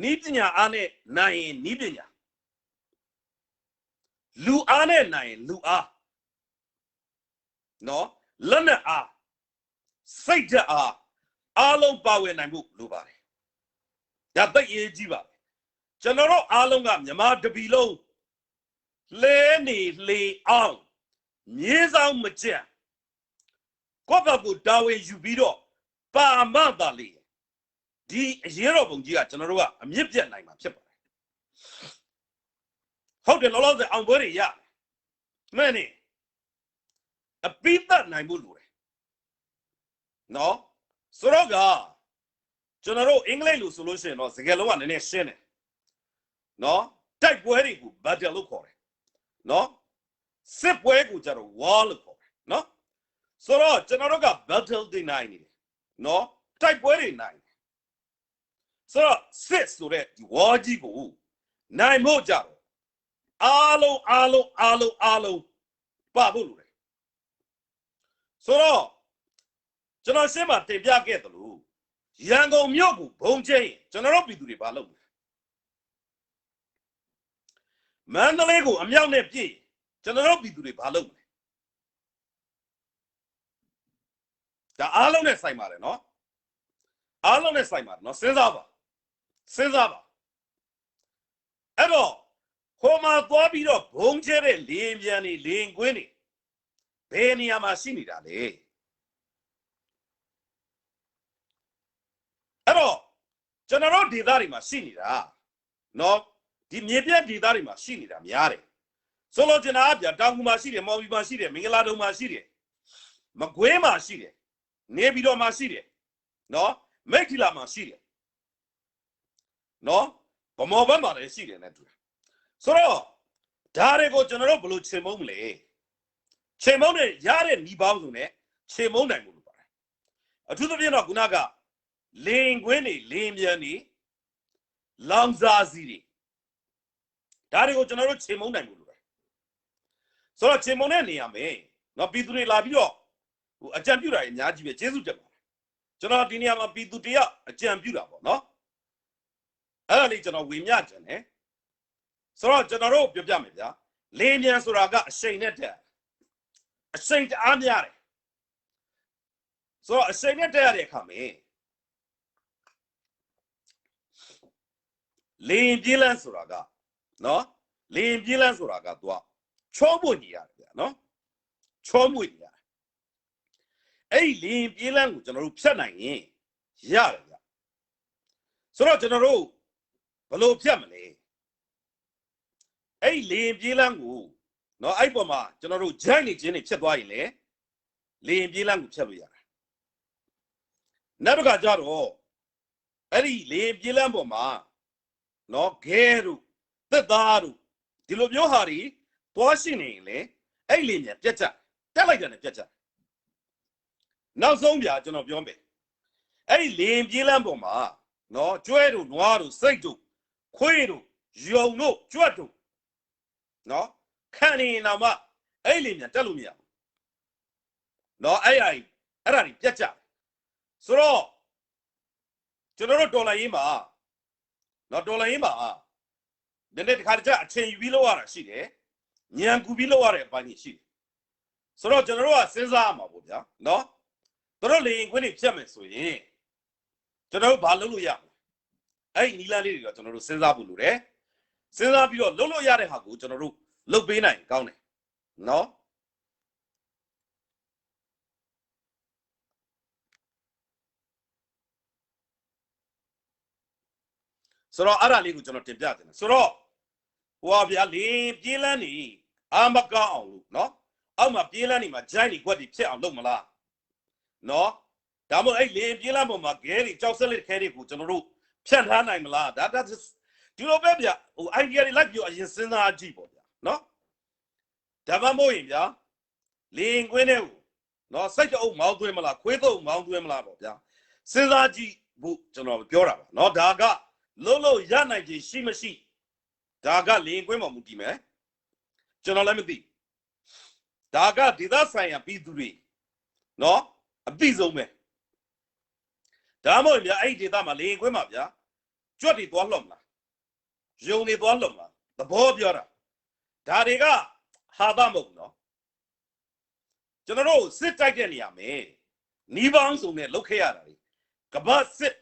B: နီးပညာအားနဲ့နိုင်ရင်နီးပညာလူအားနဲ့နိုင်လူအားနော်လက်နဲ့အားစိတ်ဓာတ်အားလုံးပါဝင်နိုင်မှုလိုပါတယ်ဒါသိရေးကြီးပါကျွန်တော်တို့အားလုံးကမြန်မာတပီလုံးလဲနေလေအောင်မြေဆောင်မကြံကိုယ့်ဘက်ကိုတာဝန်ယူပြီးတော့ပါမတာလေဒီအရေးတော်ပုံကြီးကကျွန်တော်တို့ကအမြင့်ပြတ်နိုင်မှာဖြစ်ပါတယ်ဟုတ်တယ်လောလောဆယ်အောင်ပွဲတွေရမှန်နေအပိသက်နိုင်မှုလိုတယ်နော်ဆိုတော့ကကျွန်တော်တို့အင်္ဂလိပ်လိုဆိုလို့ရှိရင်တော့စကားလုံးကနည်းနည်းရှင်းတယ်နော်တိုက်ပွဲတွေကို battle လို့ခေါ်တယ်နော်စစ်ပွဲကိုကျတော့ war လို့ခေါ်တယ်နော်ဆိုတော့ကျွန်တော်တို့က battle တွေနိုင်နေတယ်နော်တိုက်ပွဲတွေနိုင်တယ်ဆိုတော့စစ်ဆိုတဲ့ဒီ war ကြီးကိုနိုင်ဖို့ကြတော့အားလုံးပါဖို့လိုတယ်ဆိုတော့ကျွန်တော်ရှင်းမှာတင်ပြခဲ့တယ်လို့ရန်ကုန်မြို့ကိုဘုံကျင်းကျွန်တော်တို့ပြည်သူတွေဘာလုပ်လဲမန္တလေးကိုအမြောက်နဲ့ပြည့်ကျွန်တော်တို့ပြည်သူတွေဘာလုပ်လဲဒါအားလုံးနဲ့ဆိုင်ပါတယ်နော်အားလုံးနဲ့ဆိုင်ပါတယ်နော်စဉ်းစားပါအဲ့တော့ဟိုမှာသွားပြီးတော့ဘုံကျဲတဲ့လေပြန်နေလေကွင်းနေဘယ်နေရာမှာရှိနေတာလဲအဲ့တော့ general data ma sinira no di media data ma sinira miare solo janabia danguma sire mobi ma sire mingala ma sire magwe ma sire nebido ma sire no mekila ma sire no Pomoba ma le sire ne tu solo dare go general blu chemong le chemong ne yare ni bao su ne chemong nai mu lu ba atu the pyin no kuna ka lin gwin ni lin pyan ni long za si ni dare go general chemong nai mu lu ba solo chemong ne ni ya me no pi tu ni la pi do အကြံပြုတာအများကြီးပဲကျေးဇူးတင်ပါတယ်ကျွန်တော်ဒီနေရာမှာပြည်သူတယောက်အကြံပြုတာပေါ့နော်အဲ့ဒါလေးကျွန်တော်ဝေမျှကြတယ်ဆိုတော့ကျွန်တော်တို့ပြောပြမယ်ဗျာလင်းမြန်ဆိုတာကအရှိန်နဲ့တက်အရှိန်တအားများတယ်ဆိုတော့အရှိန်နဲ့တက်ရတဲ့အခါမှာလင်းပြေးလန်းဆိုတာကနော်လင်းပြေးလန်းဆိုတာကသူကချောပွင့်ကြီးရတယ်ဗျာနော်ချောပွင့်ကြီးအဲ့လင်းပြေးလန်းကိုကျွန်တော်တို့ဖြတ်နိုင်ရင်ရတယ်ဗျဆိုတော့ကျွန်တော်တို့ဘယ်လိုဖြတ်မလဲအဲ့လင်းပြေးလန်းကိုနော်အဲ့ပေါ်မှာကျွန်တော်တို့ဂျိုင်းနေခြင်းတွေဖြစ်သွားရင်လေလင်းပြေးလန်းကိုဖြတ်လို့ရတယ်နောက်တစ်ခါကျတော့အဲ့ဒီလင်းပြေးလန်းပေါ်မှာနော်ခဲတို့သက်သားတို့ဒီလိုမျိုးဟာတွေတွားရှိနေရင်လေအဲ့လင်းမြန်ပြတ်ကြတက်လိုက်တယ်နဲ့ပြတ်ကြနောက်ဆုံးပြကျွန်တော်ပြောမယ်အဲ့ဒီလင်းပြေးလန်းပေါ်မှာနော်ကျွဲတို့နွားတို့စိတ်တို့ခွေးတို့ယုံတို့ကြွက်တို့နော်ခံနေတော့မှအဲ့လင်းမြန်တက်လို့မရဘူးနော်အဲ့ဒါတွေပြတ်ကြဆိုတော့ကျွန်တော်တို့ဒေါ်လာရင်းမှာနော်ဒေါ်လာရင်းမှာဒီနေ့တခါတည်းအချိန်ယူပြီးလောက်ရတာရှိတယ်ညံကူပြီးလောက်ရတဲ့အပိုင်းရှိတယ်ဆိုတော့ကျွန်တော်တို့ကစဉ်းစားရမှာပေါ့ဗျာနော်တို့လေရင်ခွင်းတွေဖြတ်မယ်ဆိုရင်ကျွန်တော်တို့ဘာလုပ်လို့ရမလဲအဲ့ဒီနီလာလေးတွေကကျွန်တော်တို့စဉ်းစားဖို့လိုတယ်စဉ်းစားပြီးတော့လုပ်လို့ရတဲ့ဟာကိုကျွန်တော်တို့လုပ်ပေးနိုင်ကောင်းတယ်နော်ဆိုတော့အဲ့ဒါလေးကိုကျွန်တော်တင်ပြချင်တယ်ဆိုတော့ဟိုပါဗျာလေပြေးလန်းနေအာမကောင်းအောင်လို့နော်အောက်မှာပြေးလန်းနေမှာဂျိုင်းတွေခွက်တွေဖြစ်အောင်လုပ်မလားနော်ဒါမှမဟုတ်အဲ့လေပြေးလန်းပေါ်မှာဂဲတွေကြောက်စက်လက်ခဲတွေကိုကျွန်တော်တို့ဖြန့်ထားနိုင်မလားဒါဒီလိုပဲဗျဟို idea တွေလိုက်ပြီးအရင်စဉ်းစားကြည့်ပေါ့ဗျာနော်ဒါမှမဟုတ်ရင်ဗျာလေရင်ခွင်းတဲ့ကိုနော်စိတ်တအုပ်မောင်းသွင်းမလားခွေးတုပ်မောင်းသွင်းမလားပေါ့ဗျာစဉ်းစားကြည့်ဖို့ကျွန်တော်ပြောတာပါနော်ဒါကလုံးရနိုင်ခြင်းရှိမရှိဒါကလေရင်ခွင်းပေါ်မူတည်မယ်ကျွန်တော်လည်းမသိဒါကဒေသဆိုင်ရာပြည်သူတွေနော်အသိဆုံးပဲဒါမှမဟုတ်ဗျာအဲ့ဒီဒေသမှာလေရင်ခွင်းမှာဗျာကြွက်တွေသွားလှုပ်မလားယုံတွေသွားလှုပ်မလားသဘောပြောတာဒါတွေကဟာသမဟုတ်ဘူးနော်ကျွန်တော်တို့စစ်တိုက်တဲ့နေရာမှာနီးပေါင်းစုံနဲ့လှုပ်ခဲ့ရတာလေကပတ်စစ်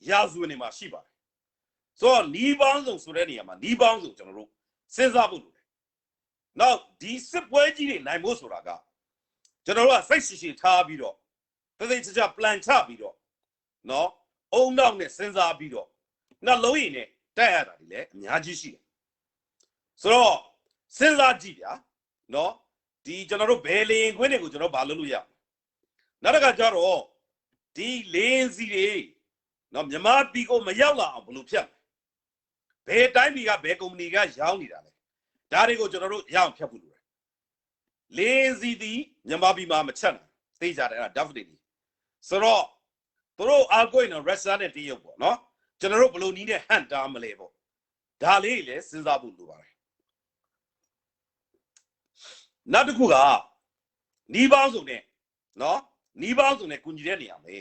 B: ရာဇဝင်တွေမှာရှိပါတယ်ဆိုတော့နီးပေါင်းစုံဆိုတဲ့နေရာမှာနီးပေါင်းစုံကျွန်တော်တို့စဉ်းစားဖို့လိုတယ်နောက်ဒီစစ်ပွဲကြီးတွေနိုင်ဖို့ဆိုတာကကျွန်တော်တို့ကစိတ်ရှိထားပြီးတော့တိတ်ချာ plan ချပြီးတော့နော်အုံနောက်နဲ့စဉ်းစားပြီးတော့နောက်လုံးရင်နဲ့တက်ရတာဒီလေအများကြီးရှိတယ်ဆိုတော့စဉ်းစားကြည့်ဗျာနော်ဒီကျွန်တော်တို့ဘယ်လင်းခွင်းတွေကိုကျွန်တော်ဘာလုပ်လို့ရနောက်တစ်ခါကျတော့ဒီလင်းစီတွေနော်မြမပီကိုမရောက်လာအောင်ဘယ်လိုဖြတ်ဘယ်တိုင်းပြည်ကဘယ်ကုမ္ပဏီကရောင်းနေတာလဲဒါတွေကိုကျွန်တော်တို့ရအောင်ဖြတ်ဖို့လိုတယ်လင်းစီဒီမြမပီမှာမချက်နိုင်သိကြတယ်အဲ့ဒါ definitely ဆိုတော့တို့အားကိုးနော် restaurant နဲ့တရုပ်ပေါ့နော်ကျွန်တော်တို့ဘယ်လိုနည်းနဲ့ဟန်တာမလဲပေါ့ဒါလေးလည်းစဉ်းစားဖို့လိုပါတယ်နောက်တစ်ခုကနီးပေါင်းစုံနဲ့နော်နီးပေါင်းစုံနဲ့ကူညီတဲ့နေရာမှာ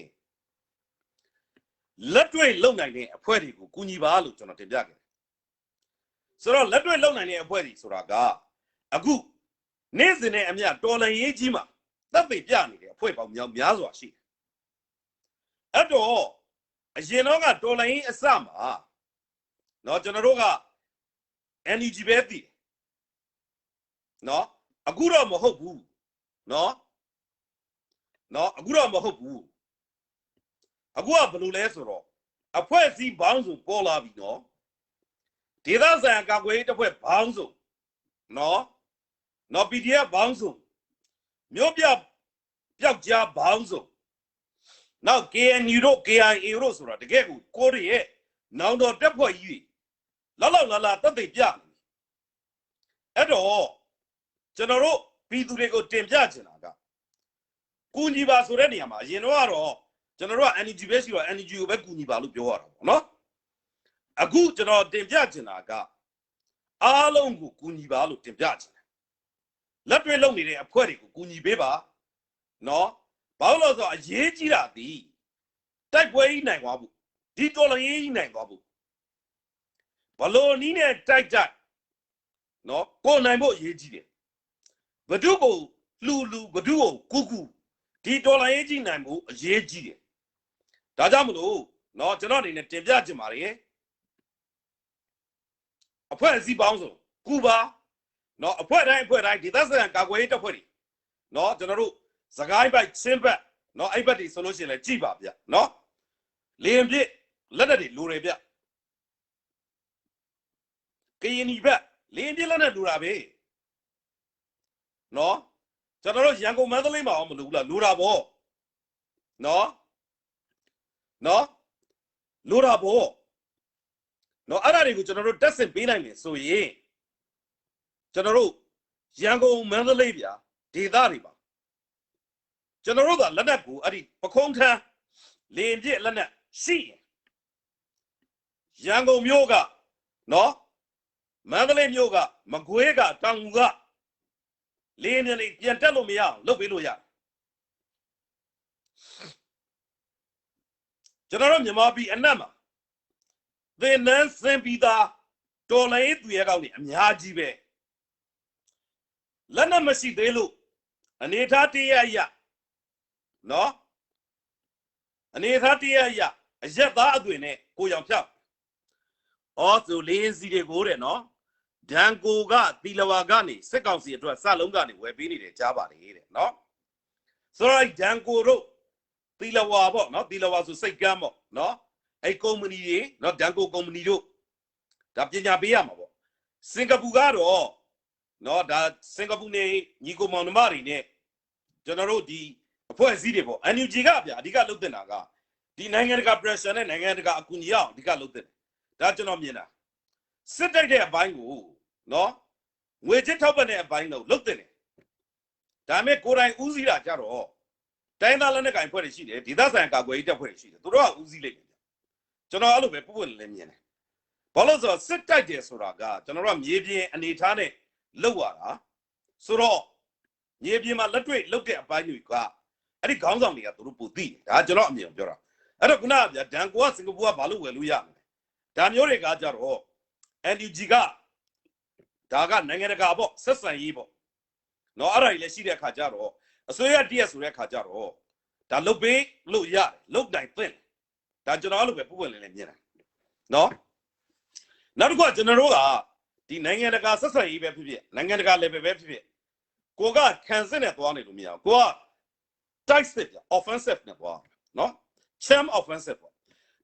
B: လက်တွေ့လုံနိုင်တဲ့အဖွဲ့တွေကိုကူညီပါလို့ကျွန်တော်တင်ပြခဲ့တယ်ဆိုတော့လက်တွေ့လုံနိုင်တဲ့အဖွဲ့တွေဆိုတာကအခုနေ့စဉ်နဲ့အမျှတော်လန်ရေးကြီးမှာတပ်ပိတ်ပြနေတဲ့အဖွဲ့ပေါင်းများစွာရှိတယ်အဲ့တော့အရင်တော့ကတော်လန်ရေးအစမှာနော်ကျွန်တော်တို့က NUG ပဲတည်နော်အခုတော့မဟုတ်ဘူးနော်အခုတော့မဟုတ်ဘူးအခုကဘယ်လိုလဲဆိုတော့ အဖွဲ့စည်းဘောင်းစုပေါ်လာပြီနော်ဒေသဆိုင်ကာကွယ်ရေးတပ်ဖွဲ့ဘောင်းစုနော် PDF ဘောင်းစုမြို့ပြပျောက်ကြားဘောင်းစုနောက် KNU တို့ KIA တို့ဆိုတာတကယ်ကိုရရဲ့နောင်တော်တပ်ဖွဲ့ကြီးလောက်လာတက်သိပြအဲ့တော့ကျွန်တော်တို့ပြည်သူတွေကိုတင်ပြချင်တာကကူညီပါဆိုတဲ့နေရာမှာအရင်တော့ကျွန်တော်တို့က NUG ပဲရှိတော့ NUG ကိုပဲကူညီပါလို့ပြောရတာပေါ့နော်အခုကျွန်တော်တင်ပြချင်တာကအားလုံးကိုကူညီပါလို့တင်ပြချင်တယ်လက်တွေ့လုပ်နေတဲ့အဖွဲတွေကိုကူညီပေးပါနော်ဘာလို့လဲဆိုတော့အရေးကြီးတာဒီတိုက်ပွဲကြီးနိုင်သွားဖို့ဒီတော်လှန်ရေးကြီးနိုင်သွားဖို့ဘလို့နီးနဲ့တိုက်နော်ကိုနိုင်ဖို့အရေးကြီးတယ်ဘဒုကိုလူဘဒုကိုကူဒီတော်လှန်ရေးကြီးနိုင်ဖို့အရေးကြီးတယ်ဒါကြောင့်မလို့နော်ကျွန်တော်အနေနဲ့တင်ပြချင်ပါတယ်အဖွဲ့အစည်းပေါင်းစုံကူပါနော်အဖွဲ့တိုင်းဒေသဆိုင်ရာကာကွယ်ရေးတပ်ဖွဲ့တွေနော်ကျွန်တော်တို့စကိုင်းဘက်ချင်းဘက်နော်အဲ့ဘက်တွေဆိုလို့ရှိရင်လည်းကြည်ပါဗျနော်လေရင်ပြည့်လက်တက်တွေလိုတယ်ဗျကရင်နီဘက်လေရင်ပြည့်လက်နဲ့လိုတာပဲနော်ကျွန်တော်တို့ရန်ကုန်မန္တလေးမှာအောင်မလိုဘူးလားလိုတာပေါ့နော်လိုတာပေါ့နော်အဲ့ဒါတွေကိုကျွန်တော်တို့တက်ဆင်ပေးနိုင်မယ်ဆိုရင်ကျွန်တော်တို့ရန်ကုန်မန္တလေးဗျာဒေသတွေပါကျွန်တော်တို့ကလက်နက်ကိုအဲ့ဒီပခုံးထမ်းလေပြည့်လက်နက်ရှိရန်ကုန်မြို့ကနော်မန္တလေးမြို့ကမကွေးကတောင်ကလေမြလေးပြန်တက်လို့မရအောင်လုပ်ပေးလို့ရကျွန်တော်တို့မြန်မာပြည်အနက်မှာသင်နန်းစင်ပီတာတော်လိုင်းသူရဲကောင်းနေအများကြီးပဲလက်နက်မရှိသေးလို့အနေထားတရရနော်အနေထားတရရအရက်သားအသွင်နဲ့ကိုရောင်ဖြောက်ဆိုလေးစီတွေကိုတဲ့နော်ဒန်ကိုကတီလဝါကနေစစ်ကောင်စီအတွက်စလုံးကနေဝယ်ပေးနေတယ်ကြားပါတယ်တဲ့နော်ဆိုတော့ဒန်ကိုတို့တီလဝါပေါ့နော်တီလဝါဆိုစိတ်ကမ်းပေါ့နော်အဲ့ကုမ္ပဏီတွေနော်ဒန်ကိုကုမ္ပဏီတို့ဒါပညာပေးရမှာပေါ့စင်ကာပူကတော့နော်ဒါစင်ကာပူနေညီကိုမောင်နှမတွေနဲ့ကျွန်တော်တို့ဒီအဖွဲ့အစည်းတွေပေါ့ NUG ကဗျာအဓိကလုပ်တင်တာကဒီနိုင်ငံတကာ pressure နဲ့နိုင်ငံတကာအကူအညီအောင်အဓိကလုပ်တင်တယ်ဒါကျွန်တော်မြင်တာစစ်တိုက်တဲ့အပိုင်းကိုနော်ငွေချစ်ထောက်ပံ့တဲ့အပိုင်းတော့လုပ်တင်တယ်ဒါပေမဲ့ကိုယ်တိုင်ဦးစီးတာကြတော့တိုင်းသားလက်နက်ကိုင်ဖွဲ့တွေရှိတယ်ဒေသဆိုင်ကာကွယ်ရေးတပ်ဖွဲ့တွေရှိတယ်သူတို့ကဦးစီးလိုက်တယ်ကျွန်တော်အဲ့လိုပဲပုံပွင့်လည်းမြင်တယ်ဘာလို့ဆိုတော့စစ်တိုက်တယ်ဆိုတာကကျွန်တော်တို့ကမြေပြင်အနေထားနဲ့လောက်ရတာဆိုတော့မြေပြင်မှာလက်တွေ့လောက်တဲ့အပိုင်းတွေကအဲ့ဒီခေါင်းဆောင်တွေကသူတို့ပိုသိတယ်ဒါကျွန်တော်အမြင်ပြောတာအဲ့တော့ခုနကဗျာဒန်ကိုကစင်ကာပူကဘာလို့ဝယ်လို့ရမလဲဒါမျိုးတွေကကြတော့ NUG ကဒါကနိုင်ငံတကာပေါ့ဆက်ဆံရေးပေါ့နော်အဲ့ဒါကြီးလည်းရှိတဲ့အခါကျတော့အစိုးရတရက်ဆိုတဲ့အခါကျတော့ဒါလုတ်ပေးလို့ရတယ်လုတ်နိုင်သင့်ဒါကျွန်တော်အဲ့လိုပဲပုံပွင့်လည်းမြင်တယ်နော်နောက်တစ်ခုကကျွန်တော်တို့ကဒီနိုင်ငံတကာဆက်ဆံရေးပဲဖြစ်ဖြစ်နိုင်ငံတကာ level ပဲဖြစ်ဖြစ်ကိုကခံစစ်နဲ့သွားနေလို့မရဘူးကိုက tight sit offensive နဲ့သွားနော် champ offensive ပေါ့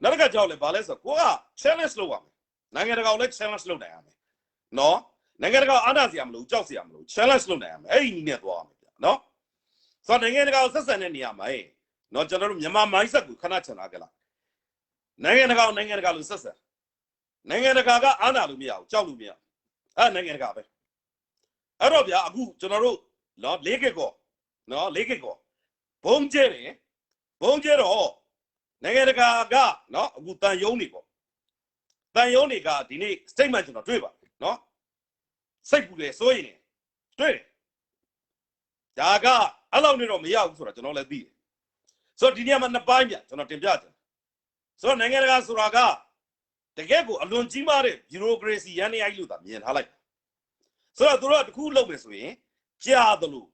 B: နောက်တစ်ခါကြောက်လဲဗာလဲဆိုကိုက challenge လုပ်ရမယ်နိုင်ငံတကာကိုလည်း challenge လုပ်နိုင်ရမယ်နော်နိုင်ငံတကာအားနာစရာမလိုကြောက်စရာမလို challenge လုပ်နိုင်ရမယ်အဲ့ဒီနည်းနဲ့သွားရမယ်ဗျာနော်ဆိုတော့နိုင်ငံတကာကိုဆက်ဆံတဲ့နေရာမှာနော်ကျွန်တော်တို့မြန်မာ mindset ကိုခဏချန်လာကြလားနိုင်ငံတကာလို့ဆက်ဆံနိုင်ငံတကာကအားနာလို့မရဘူးကြောက်လို့မရအဲ့နိုင်ငံတကာပဲအဲ့တော့ဗျာအခုကျွန်တော်တို့နော်၄ကကောနော်၄ကကောဘုံကျဲတယ်ဘုံကျဲတော့နိုင်ငံတကာကနော်အခုတန်ယုံနေပေါ့တန်ယုံတွေကဒီနေ့ statement ကျွန်တော်တွေ့ပါနော်စိတ်ပူတယ်စိုးရင်တွေ့တယ်ဒါကအဲ့လောက်နေတော့မရဘူးဆိုတာကျွန်တော်လည်းသိတယ်ဆိုတော့ဒီနေရာမှာနှစ်ပိုင်းပြကျွန်တော်တင်ပြတယ်ဆိုတော့နိုင်ငံတကာဆိုတာကတကယ်ကိုအလွန်ကြီးမားတဲ့ bureaucracy ရန်နေရိုက်လို့သာမြင်ထားလိုက်ဆိုတော့သူတို့ကတခုလုပ်မယ်ဆိုရင်ကြားသလို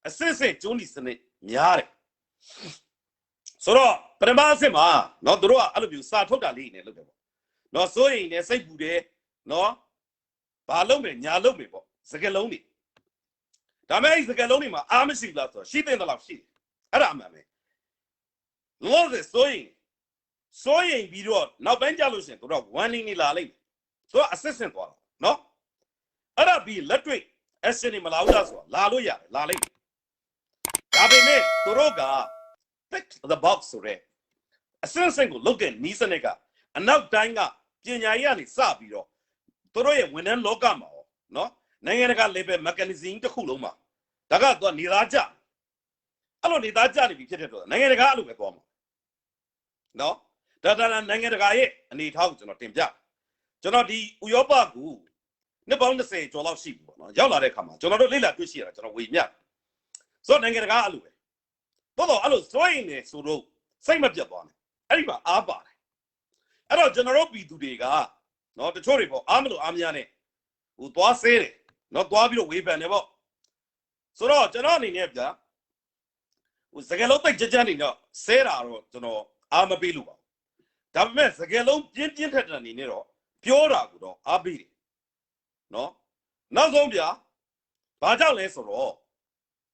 B: အစစ်စစ်ကျုံးဒီစနစ်များတယ်ဆိုတော့ပထမအဆင့်မှာနော်သူတို့ကအဲ့လိုမျိုးစာထုတ်တာလေးနဲ့လုပ်တယ်ပေါ့နော်စိုးရင်လည်းစိတ်ပူတယ်နော်ဘာလုပ်မယ်ညာလုပ်မယ်ပေါ့စကလုံးတွေဒါမဲ့အဲ့စကလုံးတွေမှာအားမရှိလားဆိုတော့ရှိတဲ့တော့ရှိတယ်အဲ့ဒါအမှန်ပဲလို့ဆိုစိုးရင်所以比如老板家路线都要万零的拉来，所以 assistant 多了，喏，而那比let对 ，assistant 你们老家说拉路呀拉来，那边呢都那个 pick the box 嘞，assistant 个 look at 你是那个，那单个今年也你啥比如，都那也为难老干嘛哦，喏，那个那个那边 mechanism 的窟窿嘛，大家都你大家，阿罗你大家你比偏多，那个那个阿路别多嘛，喏。ဒါဒါနိုင်ငံတကာရဲ့အနေထားကိုကျွန်တော်တင်ပြကျွန်တော်ဒီဥရောပကိုနှစ်ပေါင်း20ကျော်လောက်ရှိပြီပေါ့နော်ရောက်လာတဲ့အခါမှာကျွန်တော်တို့လေ့လာတွေ့ရှိရတာကျွန်တော်ဝေမျှဆိုတော့နိုင်ငံတကာအဲ့လိုပဲတော့အဲ့လိုစွန့်နေဆိုတော့စိတ်မပြတ်သွားနဲ့အဲ့ဒီမှာအားပါတယ်အဲ့တော့ကျွန်တော်တို့ပြည်သူတွေကနော်တချို့တွေပေါ့အားမလို့အားမရနဲ့ဟိုသွားဆဲတယ်နော်သွားပြီးတော့ဝေဖန်တယ်ပေါ့ဆိုတော့ကျွန်တော်အနေနဲ့ဗျာဟိုစကလုံးတိတ်ကြမ်းနေတော့ဆဲတာတော့ကျွန်တော်အားမပေးလို့ပါဒါပေမဲ့စကလုံးပြင်းပြင်းထန်ထန်နေနေတော့ပြောတာကိုတော့အားပေးတယ်နော်နောက်ဆုံးဗျာဘာကြောင့်လဲဆိုတော့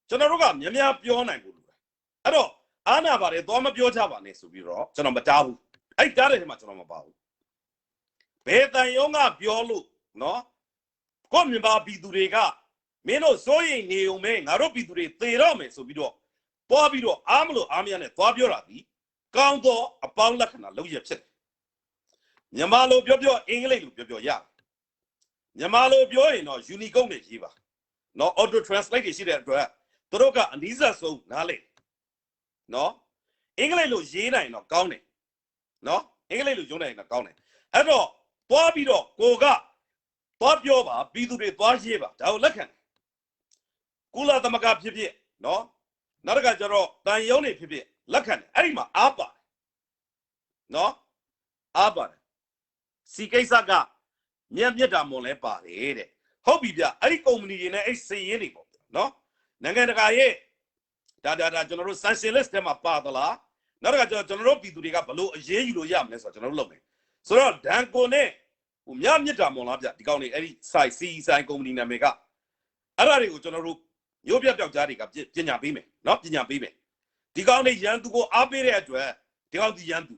B: ကျွန်တော်တို့ကများများပြောနိုင်ဘူးလို့အဲ့တော့အားနာပါတယ်သွားမပြောကြပါနဲ့ဆိုပြီးတော့ကျွန်တော်မတားဘူးအဲ့တားတဲ့ထဲမှာကျွန်တော်မပါဘူးဘယ်တန်ရုံးကပြောလို့နော်ကိုမြန်မာပြည်သူတွေကမင်းတို့စိုးရိမ်နေုံပဲငါတို့ပြည်သူတွေသေတော့မယ်ဆိုပြီးတော့ပွားပြီးတော့အားမလို့အားမရနဲ့သွားပြောတာဒီကောင်းသောအပေါင်းလက္ခဏာလုံးရဖြစ်တယ်မြန်မာလိုပြောအင်္ဂလိပ်လိုပြောရမြန်မာလိုပြောရင်တော့ Unicode နဲ့ရေးပါနော် auto translate တွေရှိတဲ့အတွက်သူတို့ကအနည်းဆက်ဆုံးနားလေနော်အင်္ဂလိပ်လိုရေးနိုင်တော့ကောင်းတယ်နော်အင်္ဂလိပ်လိုရေးနိုင်တော့ကောင်းတယ်အဲ့တော့သွားပြီးတော့ကိုကသွားပြောပါပြည်သူတွေသွားရေးပါဒါကိုလက်ခံကုလသမဂ္ဂဖြစ်ဖြစ်နော်နောက်တစ်ခါကျတော့တန်ရုံးတွေဖြစ်ဖြစ်လက်ခံတယ်အဲ့ဒီမှာအားပါတယ်နော်အားပါတယ်စီကိစ္စကမြတ်တာမွန်လဲပါတယ်တဲ့ဟုတ်ပြီဗျအဲ့ဒီကုမ္ပဏီတွေနဲ့အဲ့စီရင်တွေပေါ့နော်နိုင်ငံတကာရဲ့ဒါကျွန်တော်တို့ sanction list ထဲမှာပါသလားနောက်တစ်ခါကျွန်တော်တို့ပြည်သူတွေကဘလို့အရေးယူလို့ရမလဲဆိုတော့ကျွန်တော်တို့လုပ်မယ်ဆိုတော့ဒန်ကိုနဲ့ဟိုမြတ်တာမွန်လားဗျဒီကောင်တွေအဲ့ဒီ site CE ကုမ္ပဏီနာမည်ကအဲ့ဒါတွေကိုကျွန်တော်တို့ရုပ်ပြပြောက်ကြားတွေကပညာပေးမယ်နော်ပညာပေးမယ်ဒီကောင်တွေရန်သူကိုအားပေးတဲ့အတွက်ဒီကောင်ဒီရန်သူ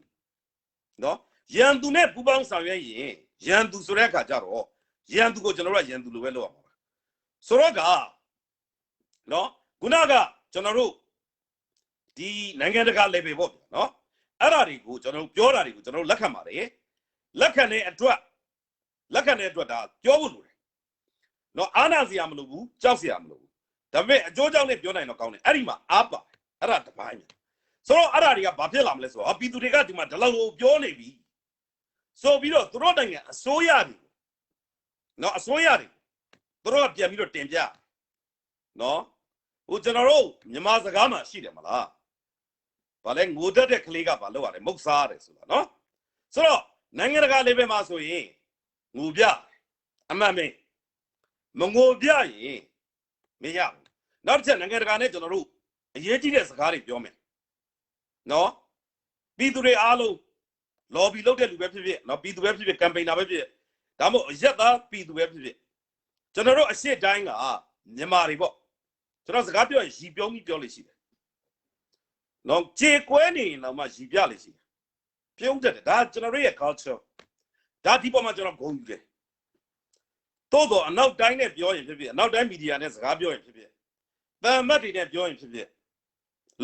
B: နော်ရန်သူနဲ့ပူပေါင်းဆောင်ရွက်ရင်ရန်သူဆိုတဲ့အခါကျတော့ရန်သူကိုကျွန်တော်တို့ကရန်သူလိုပဲလုပ်ရမှာပါဆိုတော့ကနော်ခုနကကျွန်တော်တို့ဒီနိုင်ငံတကာ level ပေါ့နော်အဲ့ဒါတွေကိုကျွန်တော်တို့ပြောတာတွေကိုကျွန်တော်တို့လက်ခံပါတယ်လက်ခံတဲ့အတွက်ဒါပြောဖို့လိုတယ်နော်အာနာစရာမလိုဘူးကြောက်စရာမလိုဘူးဒါပေမဲ့အကျိုးကြောင့်နဲ့ပြောနိုင်တော့ကောင်းတယ်အဲ့ဒီမှာအားပါအဲ့ဒါတပိုင်းဆိုတော့အဲ့ဒါတွေကဘာဖြစ်လာမလဲဆိုတော့ပြည်သူတွေကဒီမှာဒီလောက်လိုပြောနေပြီဆိုပြီးတော့သူတို့နိုင်ငံအစိုးရတွေနော်အစိုးရတွေသူတို့ကပြန်ပြီးတော့တင်ပြနော်ဟိုကျွန်တော်တို့မြန်မာစကားမှာရှိတယ်မလားဘာလဲငိုတတ်တဲ့ကလေးကဘာလုပ်ရလဲမုတ်စားရတယ်ဆိုတာနော်ဆိုတော့နိုင်ငံတကာ level မှာဆိုရင်ငိုပြအမှန်ပဲမငိုပြရင်မရဘူးနောက်တစ်ချက်နိုင်ငံတကာနဲ့ကျွန်တော်တို့အရေးကြီးတဲ့စကားတွေပြောမယ်နော်ပြည်သူတွေအားလုံး lobby လုပ်တဲ့လူပဲဖြစ်ဖြစ်နော်ပြည်သူပဲဖြစ်ဖြစ် campaigner ပဲဖြစ်ဒါမှမဟုတ်အရက်သားပြည်သူပဲဖြစ်ဖြစ်ကျွန်တော်တို့အရှိတိုင်းကမြန်မာတွေပေါ့ကျွန်တော်စကားပြောရင်ရီပြုံးပြီးပြောလို့ရှိတယ်နော်ကြေကွဲနေရင်တော့မှရီပြလို့ရှိတယ်ပြုံးတတ်တယ်ဒါကျွန်တော်တို့ရဲ့ culture ဒါဒီပေါ်မှာကျွန်တော်ဂုဏ်ယူတယ်တိုးတော့အနောက်တိုင်းနဲ့ပြောရင်ဖြစ်ဖြစ်အနောက်တိုင်းမီဒီယာနဲ့စကားပြောရင်ဖြစ်ဖြစ်တန်မတ်တွေနဲ့ပြောရင်ဖြစ်ဖြစ်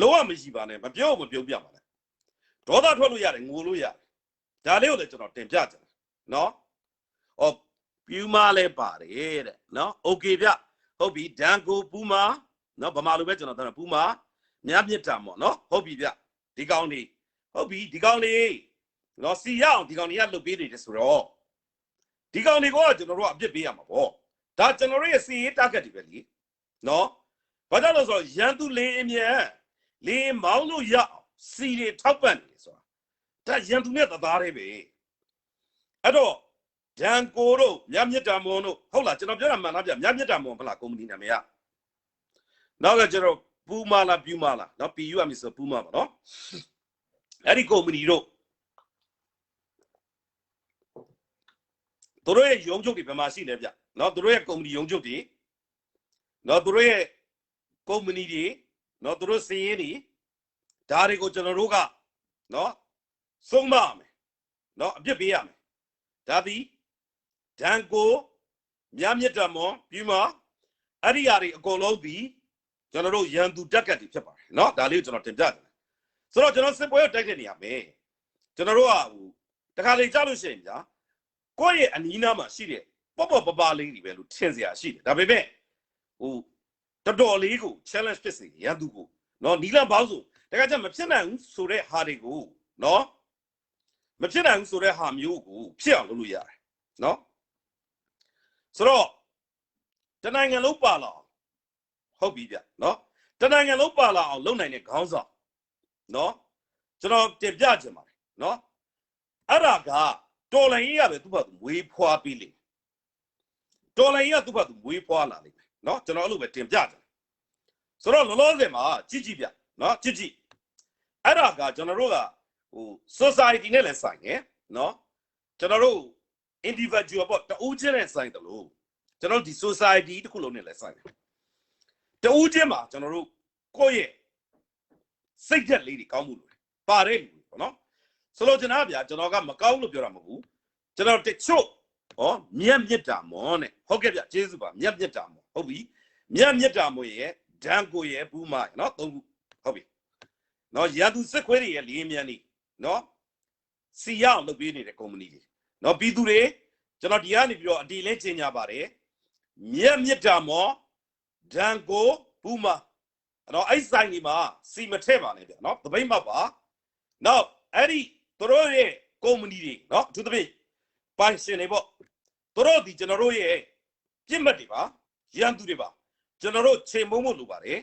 B: လုံးဝမရှိပါနဲ့မပြောပြပါနဲ့ဒေါသထွက်လို့ရတယ်ငိုလို့ရတယ်ဒါလေးကိုလည်းကျွန်တော်တင်ပြကြတယ်နော်ဟောပြူမာလဲပါတယ်တဲ့နော်โอเคဗျဟုတ်ပြီဒန်ကိုပူမာနော်ဗမာလိုပဲကျွန်တော်ပြောပူမာမြတ်မြတ်တာပေါ့နော်ဟုတ်ပြီဗျဒီကောင်တွေဟုတ်ပြီဒီကောင်တွေနော်စီရအောင်ဒီကောင်တွေကလှုပ်ပေးနေတယ်ဆိုတော့ဒီကောင်တွေကကျွန်တော်တို့အပြစ်ပေးရမှာပေါ့ဒါကျွန်တော်တို့ရဲ့စီရေး target တွေပဲလीနော်ဘာကြောင့်လဲဆိုတော့ရန်သူလေးအမြန်လေးမောင်းလို့ရအောင်စီတွေထောက်ပံ့နေတယ်ဆိုတာဒါရန်သူနဲ့သားတွေပဲအဲ့တော့ဒန်ကိုတို့မြတ်မြတ်တာမွန်တို့ဟုတ်လားကျွန်တော်ပြောတာမှန်လားဗျမြတ်မြတ်တာမွန်ဖလားကုမ္ပဏီနာမည်ကနောက်ကကျွန်တော်ပူမာလားပြူမာလားနော် PU အမီဆိုပူမာပါနော်အဲ့ဒီကုမ္ပဏီတို့သူတို့ရဲ့ရုံးချုပ်တွေဘယ်မှာရှိလဲဗျနော်သူတို့ရဲ့ကုမ္ပဏီရုံးချုပ်တွေနော်သူတို့ရဲ့ကုမ္ပဏီတွေနော်သူတို့စီးရင်တွေဒါတွေကိုကျွန်တော်တို့ကနော် ဆုံးမမယ်နော်အပြစ်ပေးရမယ်ဒါသည်ဒဏ်ကိုမြတ်မြတ်တမောပြီးမှအဲ့ဒီအရာတွေအကုန်လုံးဒီကျွန်တော်တို့ရန်သူတက်ကတ်တွေဖြစ်ပါတယ်เนาะဒါလေးကိုကျွန်တော်တင်ပြတယ်ဆိုတော့ကျွန်တော်စစ်ပွဲကိုတိုက်တဲ့နေရာမယ်ကျွန်တော်တို့ကဟိုတခါလေကြားလို့ရှိရင်ဗျာကိုယ့်ရဲ့အနီးနားမှာရှိတဲ့ပေါ့ပေါ့ပပလေးတွေပဲလို့ထင်စရာရှိတယ်ဒါပေမဲ့ဟိုတော်တော်လေးကို challenge ဖြစ်စေရန်သူကိုเนาะနီလန်ဘောင်းဆိုတခါကျမဖြစ်နိုင်ဘူးဆိုတဲ့ဟာတွေကိုเนาะမဖြစ်နိုင်ဘူးဆိုတဲ့ဟာမျိုးကိုဖြစ်အောင်လုပ်လို့ရတယ်เนาะဆိုတော့တနိုင်ငံလုံးပါလာဟုတ်ပြီဗျနော်တနိုင်ငံလုံးပါလာအောင်လုပ်နိုင်တဲ့ခေါင်းဆောင်နော်ကျွန်တော်တင်ပြချင်ပါတယ်နော်အဲ့ဒါကတော်လိုင်းကြီးကပဲသူ့ဘာသူမွေးဖွားပြီးလိမ့်တော်လိုင်းကြီးကသူ့ဘာသူမွေးဖွားလာလိမ့်မယ်နော်ကျွန်တော်အဲ့လိုပဲတင်ပြချင်ဆိုတော့လောလောဆယ်မှာကြည့်ဗျနော်ကြည့်အဲ့ဒါကကျွန်တော်တို့ကဟို society နဲ့လည်းဆိုင်တယ်နော်ကျွန်တော်တို့ individual ပေါ့တူးချင်းနဲ့ဆိုင်တယ်လို့ကျွန်တော်ဒီ society တစ်ခုလုံးနဲ့လည်းဆိုင်တယ်တူးချင်းမှာကျွန်တော်တို့ကိုယ့်ရဲ့စိတ်ဓာတ်လေးတွေကောင်းမှုလို့ပါတဲ့လူတွေပေါ့နော်ဆိုလို့ကျွန်တော်ကမကောင်းလို့ပြောတာမဟုတ်ဘူးကျွန်တော်တချို့မြတ်မြတ်တာမောနဲ့ဟုတ်ကဲ့ဗျကျေးဇူးပါမြတ်မြတ်တာမောဟုတ်ပြီမြတ်မြတ်တာမောရဲ့ဒန်ကိုရဲ့ဘူးမနော်သုံးခုဟုတ်ပြီနော်ရန်သူစစ်ခွေးတွေရဲ့လေးမြန်းနေနော်စီရအောင်လုပ်ပေးနေတဲ့ကုမ္ပဏီတွေနော်ပြည်သူတွေကျွန်တော်ဒီကနေပြီးတော့အတီလင်းကျင်ညာပါတယ်မြတ်မြတ်တာမောဒန်ကိုဘူးမနော်အဲ့ဆိုင်ဒီမှာစီမထည့်ပါနဲ့ဗျနော်သပိတ်မှတ်ပါနောက်အဲ့ဒီသူတို့ရဲ့ကုမ္ပဏီတွေနော်အထူးသဖြင့်ပိုင်ရှင်တွေပေါ့သူတို့ဒီကျွန်တော်တို့ရဲ့ပြစ်မှတ်တွေပါရန်သူတွေပါကျွန်တော်တို့ချိန်မုံဖို့လိုပါတယ်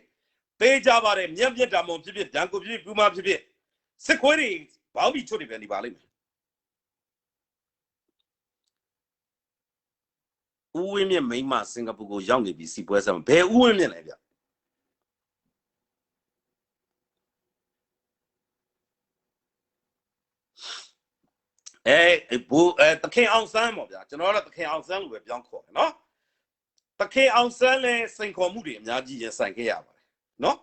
B: သေးကြပါတယ်မြတ်မြတ်တာမုံဖြစ်ဖြစ်ဒန်ကိုဖြစ်ဖြစ်ဘူးမဖြစ်ဖြစ်စစ်ခွေးတွေဘောင်းပြီးချွတ်တွေပဲနေပါလိမ့်မယ်ဦးဝင်းမြင့်မိန်းမစင်ကာပူကိုရောက်နေပြီစီပွဲဆောင်ဘယ်ဦးဝင်းမြင့်လဲဗျဘူတခင်အောင်ဆန်းပေါ့ဗျာကျွန်တော်ကတခင်အောင်ဆန်းလို့ပဲပြောင်းခေါ်တယ်နော်တခင်အောင်ဆန်းလဲစိန်ခေါ်မှုတွေအများကြီးရင်ဆိုင်ခဲ့ရပါတယ်နော်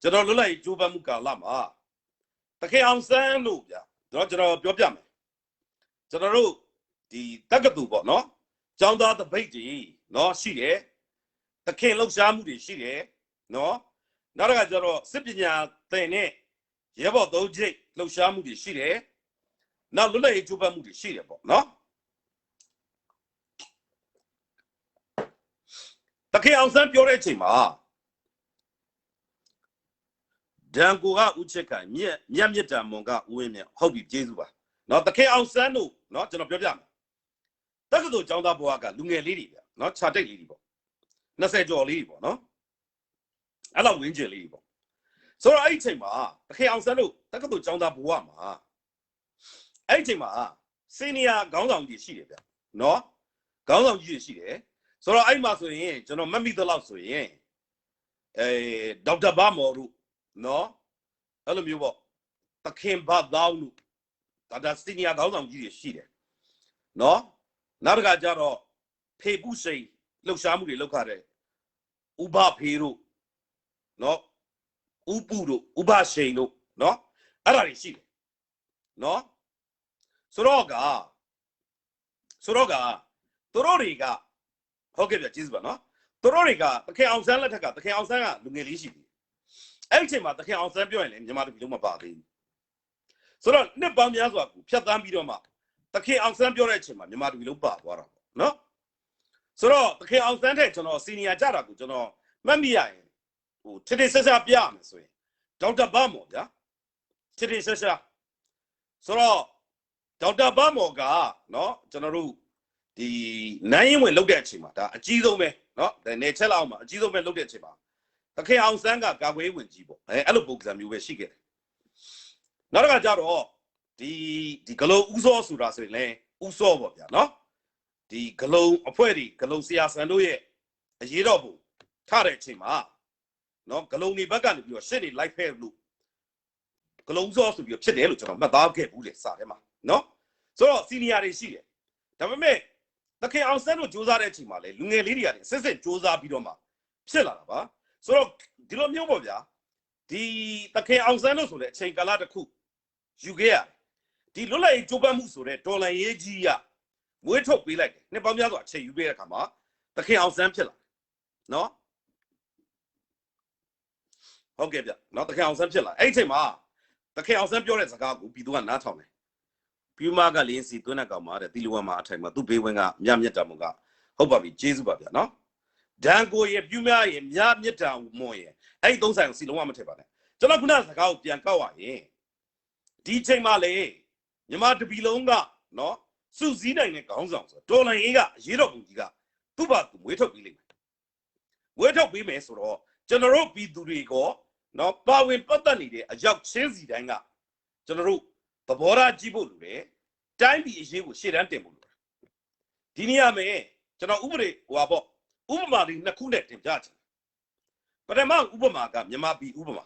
B: ကျွန်တော်လွတ်လပ်ရေးကြိုးပမ်းမှုကာလမှာတခင်အောင်ဆန်းလို့ဗျာကျွန်တော်ပြောပြမယ်ကျွန်တော်တို့ဒီတက္ကသိုလ်ပေါ့နော်ကျောင်းသားတပိတ်တွေနော်ရှိတယ်တခင်လှုပ်ရှားမှုတွေရှိတယ်နော်နောက်တစ်ခါကျတော့စစ်ပညာသင်နဲ့ရဲဘော်သုံးချိတ်လှုပ်ရှားမှုတွေရှိတယ်နောက်လွတ်လပ်ရေးကြိုးပမ်းမှုတွေရှိတယ်ပေါ့နော်တခင်အောင်ဆန်းပြောတဲ့အချိန်မှာဒန်ကိုကဦးချစ်ခိုင်မြတ်မြတ်တံမွန်ကဦးဝင်းမြတ်ဟုတ်ပြီကျေးဇူးပါနော်တခင်အောင်ဆန်းတို့နော်ကျွန်တော်ပြောပြမယ်တက္ကသိုလ်ကျောင်းသားဘဝကလူငယ်လေးတွေဗျနော်ခြာတိတ်လေးတွေပေါ့20ကျော်လေးတွေပေါ့နော်အဲ့လောက်ဝင်းကျင်လေးတွေပေါ့ဆိုတော့အဲ့ဒီအချိန်မှာတခင်အောင်ဆန်းတို့တက္ကသိုလ်ကျောင်းသားဘဝမှာအဲ့ဒီအချိန်မှာစီနီယာခေါင်းဆောင်ကြီးရှိတယ်ဗျနော်ခေါင်းဆောင်ကြီးရှိတယ်ဆိုတော့အဲ့မှာဆိုရင်ကျွန်တော်မမိသလောက်ဆိုရင်ဒေါက်တာဘာမော်တို့နော်အဲ့လိုမျိုးပေါ့တခင်ဘာသောင်းတို့ဒါစီနီယာခေါင်းဆောင်ကြီးရှိတယ်နော်နောက်တစ်ခါကျတော့ဖေပုစိန်လှုပ်ရှားမှုတွေလုပ်ခတဲ့ဥပဖေတို့နော်ဥပုတို့ဥပရှိန်တို့နော်အဲ့ဒါတွေရှိတယ်နော်ဆိုတော့ကသူတို့တွေကဟုတ်ကဲ့ဗျကျေးဇူးပါနော်သူတို့တွေကတခင်အောင်ဆန်းလက်ထက်ကတခင်အောင်ဆန်းကလူငယ်လေးရှိပြီအဲ့ဒီအချိန်မှာတခင်အောင်ဆန်းပြောရင်လည်းမြန်မာတပြည်လုံးမပါသေးဘူးဆိုတော့နှစ်ပေါင်းများစွာကိုဖြတ်သန်းပြီးတော့မှတခင်အောင်ဆန်းပြောတဲ့အချိန်မှာမြန်မာတပြည်လုံးပါသွားတာပေါ့နော်ဆိုတော့တခင်အောင်ဆန်းတဲ့ကျွန်တော်စီနီယာကြတာကိုကျွန်တော်မှတ်မိရရင်ဟိုထစ်ထစ်ဆဆပြရမယ်ဆိုရင်ဒေါက်တာဘာမော်ဗျာထစ်ထစ်ဆဆဆိုတော့ဒေါက်တာဘာမော်ကနော်ကျွန်တော်တို့ဒီနိုင်ရင်ဝင်လောက်တဲ့အချိန်မှာဒါအကြီးဆုံးပဲနော်နေချက်လောက်မှာအကြီးဆုံးပဲလောက်တဲ့အချိန်မှာတခင်အောင်ဆန်းကကာကွယ်ဝင်ကြီးပေါ့အဲ့လိုပုံစံမျိုးပဲရှိခဲ့တယ်နောက်တစ်ခါကျတော့ဒီဂလုံဥစောဆိုတာဆိုရင်လည်းဥစောပေါ့ဗျာနော်ဒီဂလုံအဖွဲ့တွေဂလုံဆရာဆန်တို့ရဲ့အရေးတော်ပုံထတဲ့အချိန်မှာနော်ဂလုံတွေဘက်ကနေပြီးတော့ရှစ်တွေလိုက်ဖဲလို့ဂလုံဥစောဆိုပြီးတော့ဖြစ်တယ်လို့ကျွန်တော်မှတ်သားခဲ့ဘူးလေစာထဲမှာနော်ဆိုတော့စီနီယာတွေရှိတယ်ဒါပေမဲ့တခင်အောင်ဆန်းတို့စူးစမ်းတဲ့အချိန်မှာလေလူငယ်လေးတွေကနေစစ်စစ်စူးစမ်းပြီးတော့မှဖြစ်လာတာပါဆိုတော့ဒီလိုမျိုးပေါ့ဗျာဒီတခင်အောင်ဆန်းတို့ဆိုတဲ့အချိန်ကာလတစ်ခုယူခဲ့ရတယ် ဒီလွတ်လပ်ရေးကြိုးပမ်းမှုဆိုတဲ့ဒေါ်လာရေးကြီးရမွေးထုတ်ပေးလိုက်တယ်နှစ်ပေါင်းများစွာအချိန်ယူပေးတဲ့အခါမှာသခင်အောင်ဆန်းဖြစ်လာနော်ဟုတ်ကဲ့ဗျနော်သခင်အောင်ဆန်းဖြစ်လာအဲ့ဒီအချိန်မှာသခင်အောင်ဆန်းပြောတဲ့စကားကိုပြည်သူကနားထောင်တယ်ပြူမာကလင်းစီသွင်းတဲ့ကောင်မှာတဲ့တီလူဝါမှာအထိုင်မှာသူ့ဘေးဝင်းကမြမြတ်တာမကဟုတ်ပါပြီကျေးဇူးပါဗျနော်ဒန်ကိုရဲ့ပြူမာရဲ့မြမြတ်တာမွန်ရဲ့အဲ့ဒီသုံးဆိုင်ကိုစီလုံးဝမထည့်ပါနဲ့ကျွန်တော်ခုနစကားကိုပြန်ကောက်ရရင်ဒီချိန်မှာလေမြန်မာတပီလုံးကနော်စုစည်းနိုင်တဲ့ခေါင်းဆောင်ဆိုတော်လိုင်းအေးကအရေးတော်ပုံကြီးကသူ့ဘာသူမွေးထုတ်ပြီးလိမ့်မယ်မွေးထုတ်ပြီးမယ်ဆိုတော့ကျွန်တော်တို့ပြည်သူတွေကနော်ပါဝင်ပတ်သက်နေတဲ့အရောက်ချင်းစီတိုင်းကကျွန်တော်တို့သဘောထားကြည့်ဖို့လိုတယ်တိုင်းပြည်အရေးကိုရှေ့တန်းတင်ဖို့လိုတယ်ဒီနေရာမှာကျွန်တော်ဥပမာတွေနှစ်ခုနဲ့တင်ပြချင်ပထမဥပမာကမြန်မာပြည်ဥပမာ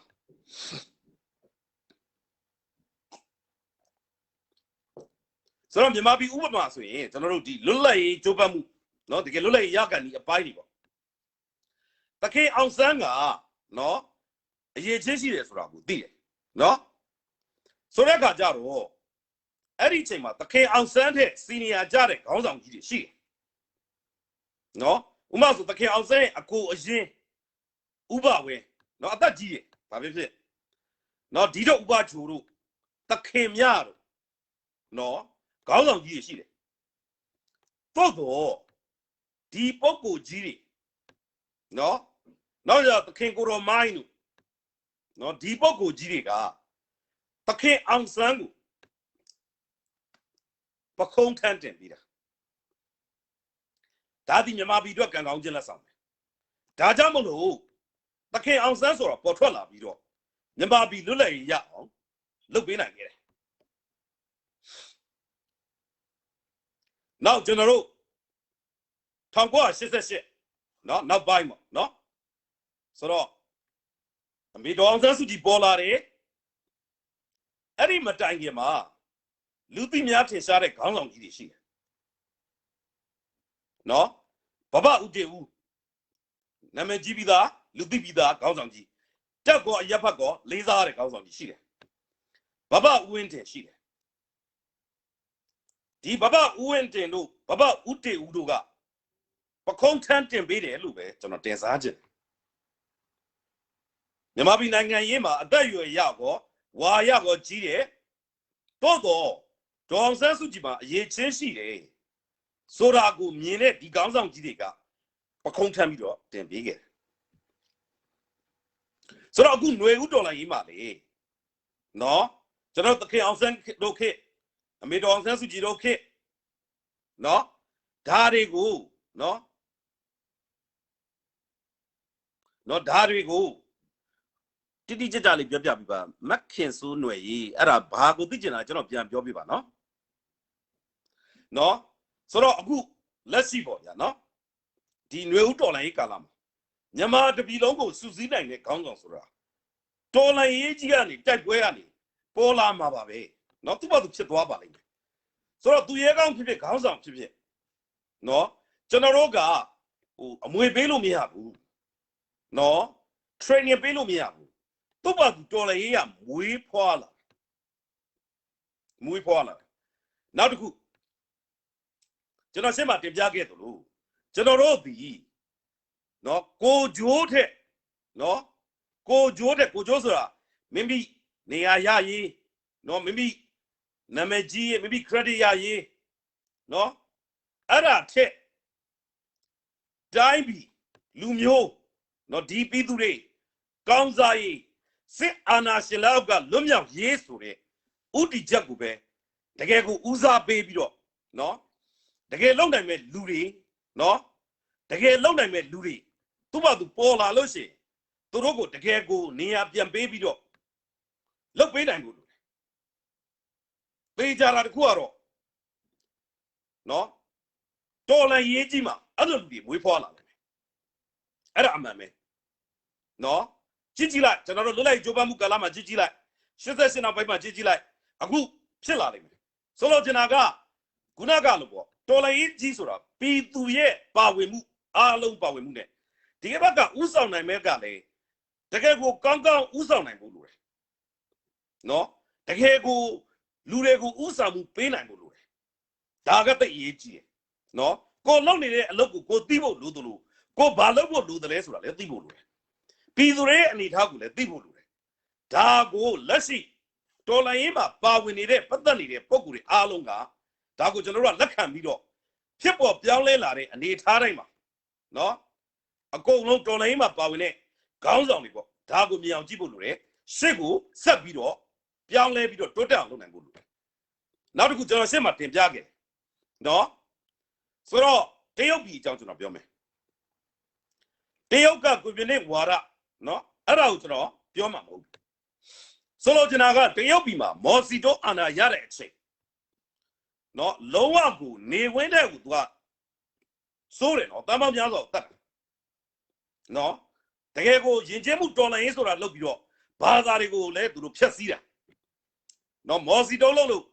B: ဆိုတော့မြန်မာပြည်ဥပမာဆိုရင်ကျွန်တော်တို့ဒီလွတ်လပ်ရေးကြိုးပမ်းမှုနော်တကယ်လွတ်လပ်ရေးရကန်ဒီအပိုင်းတွေပေါ့တခင်အောင်ဆန်းကနော်အရေးချင်းရှိတယ်ဆိုတာကိုသိတယ်နော်ဆိုတဲ့အခါကျတော့အဲ့ဒီအချိန်မှာတခင်အောင်ဆန်းတဲ့စီနီယာကြတဲ့ခေါင်းဆောင်ကြီးတွေရှိတယ်နော်ဥပမာဆိုတခင်အောင်ဆန်းရဲ့အကိုအရင်ဥပဝဲနော်အသက်ကြီးတယ်ဘာဖြစ်ဖြစ်နော်ဒီတော့ဥပချိုတို့တခင်မြတို့နော်ခေါင်းဆောင်ကြီးတွေရှိတယ်သို့တော့ဒီပုဂ္ဂိုလ်ကြီးတွေနော်နောက်ကြသခင်ကိုရောမိုင်းတို့နော်ဒီပုဂ္ဂိုလ်ကြီးတွေကသခင်အောင်ဆန်းကိုပခုံးထမ်းတင်ပြီးတာဒါဒီမြန်မာပြည်အတွက်ကံကောင်းခြင်းလက်ဆောင်ပဲဒါကြောင့်မလို့သခင်အောင်ဆန်းဆိုတော့ပေါ်ထွက်လာပြီးတော့မြန်မာပြည်လွတ်လပ်ရေးရအောင်လုပ်ပေးနိုင်ခဲ့တယ်နောက်ကျွန်တော်တို့1988နော်နောက်ပိုင်းပေါ့နော်ဆိုတော့အမေတော်အောင်ဆန်းစုကြည်ပေါ်လာတယ်အဲ့ဒီမတိုင်ခင်မှာလူသိများထင်ရှားတဲ့ခေါင်းဆောင်ကြီးတွေရှိတယ်နော်ဘဘဦးတေဦးနာမည်ကြီးပြီးသားလူသိပြီးသားခေါင်းဆောင်ကြီးတက်ကောအရက်ဖက်ကောလေးစားတဲ့ခေါင်းဆောင်ကြီးရှိတယ်ဘဘဦးဝင်းတင်ရှိတယ်ဒီဘဘဦးဝင်းတင်တို့ဘဘဦးတေဦးတို့ကပခုံးထမ်းတင်ပေးတယ်လို့ပဲကျွန်တော်တင်စားခြင်းမြန်မာပြည်နိုင်ငံရေးမှာအသက်အရွယ်ရကောဝါရကောကြီးတယ်တော့ဒေါ်အောင်ဆန်းစုကြည်မှာအရေးချင်းရှိတယ်ဆိုတာကိုမြင်တဲ့ဒီခေါင်းဆောင်ကြီးတွေကပခုံးထမ်းပြီးတော့တင်ပေးခဲ့တယ်ဆိုတော့အခုຫນွေဦးတော်လိုင်းရေးမှာလေနော်ကျွန်တော်သခင်အောင်ဆန်းတို့ခေအမေတော်အောင်ဆန်းစုကြည်တို့ခေနော်ဒါတွေကိုနော်ဒါတွေကိုတိတိကျကျလေးပြောပြပြပါမက်ခင်စိုးຫນွေရေးအဲ့ဒါဘာကိုသိကျင်တာကျွန်တော်ပြန်ပြောပြပါနော်ဆိုတော့အခုလက်ရှိပေါ့ဗျာနော်ဒီຫນွေဦးတော်လိုင်းရေးကာလမှာမြန်မာတပြည်လုံးကိုစုစည်းနိုင်တဲ့ခေါင်းဆောင်ဆိုတာတော်လိုင်းရေးကြီးကနေတိုက်ပွဲကနေပေါ်လာမှာပါပဲနော်သူ့ဘာသူဖြစ်သွားပါလိမ့်မယ်ဆိုတော့သူရဲကောင်းဖြစ်ဖြစ်ခေါင်းဆောင်ဖြစ်ဖြစ်နော်ကျွန်တော်တို့ကအမွေပေးလို့မရဘူးနော် training ပေးလို့မရဘူးသူ့ဘာသူတော်လိုင်းရေးကမွေးဖွားလာနောက်တစ်ခုကျွန်တော်ရှင်းမတင်ပြခဲ့သလိုကျွန်တော်တို့ဒီနော်ကိုဂျိုးတဲ့နော်ကိုဂျိုးဆိုတာမိမိနေရာရရေးနော်မိမိနာမည်ကြီးမိမိ credit ရရေးနော်အဲ့ဒါထက်တိုင်းပြည်လူမျိုးနော်ဒီပြည်သူတွေကောင်းစားရေးစစ်အာဏာရှင်လောက်ကလွတ်မြောက်ရေးဆိုတဲ့ဥတီချက်ကိုပဲတကယ်ကိုဦးစားပေးပြီးတော့နော်တကယ်လုံနိုင်မဲ့လူတွေနော်တကယ်လုံနိုင်မဲ့လူတွေသူ့ဘာသူပေါ်လာလို့ရှိရင်သူတို့ကိုတကယ်ကိုနေရာပြန်ပေးပြီးတော့လုပ်ပေးနိုင်လို့ပေးကြတာတခုကတော့နော်တော်လန်ရေးကြီးမှာအဲ့လိုလူတွေမွေးဖွားလာတယ်အဲ့ဒါအမှန်ပဲနော်ကြည့်လိုက်ကျွန်တော်တို့လွတ်လပ်ရေးကြိုးပမ်းမှုကာလမှာကြည့်လိုက်88နောက်ပိုင်းမှာကြည့်လိုက်အခုဖြစ်လာလိမ့်မယ်ဆိုတော့ကျွန်တော်ကခုနကလို့ပေါ့တော်လန်ရေးကြီးဆိုတာပြည်သူရဲ့ပါဝင်မှုအားလုံးပါဝင်မှုနဲ့ဒီဘက်ကဥဆောင်နိုင်မဲ့ကလည်းတကယ်ကိုကောင်းကောင်းဥဆောင်နိုင်ဖို့လိုတယ်နော်တကယ်ကို Lurego Usamu Pena Gulu. Dagata Yeji. No, go long in a local go Tibo Ludulu. Go Balabo do the Lesra, let Tibo. Pidure and it Hagule, Tibo. Dago, Lassi. Tolaima, Bawinide, Patanide, Poguri, Alonga. Dago General Lakamido. People of Yaulare and the Tarima. No? A go long Tolaima Bawine. Gowns on it. Dago Miao Jibulure. Segu, Sabido. Yaule Bido, Total Lunangulu. Now to go to Sema Timbage. No? So, Teobi Johnson of Yome. Teoka could be named Wara. No? Around Yoma. Solo Janaga, Teobima, Mosito, and a Yara. No, Lowagu, near when I would what? Soren or Tamamiazo. No? Tego, Jinjemu Dona is or I look you. Bazarigo led to Chasida. No, Mosito Lolo.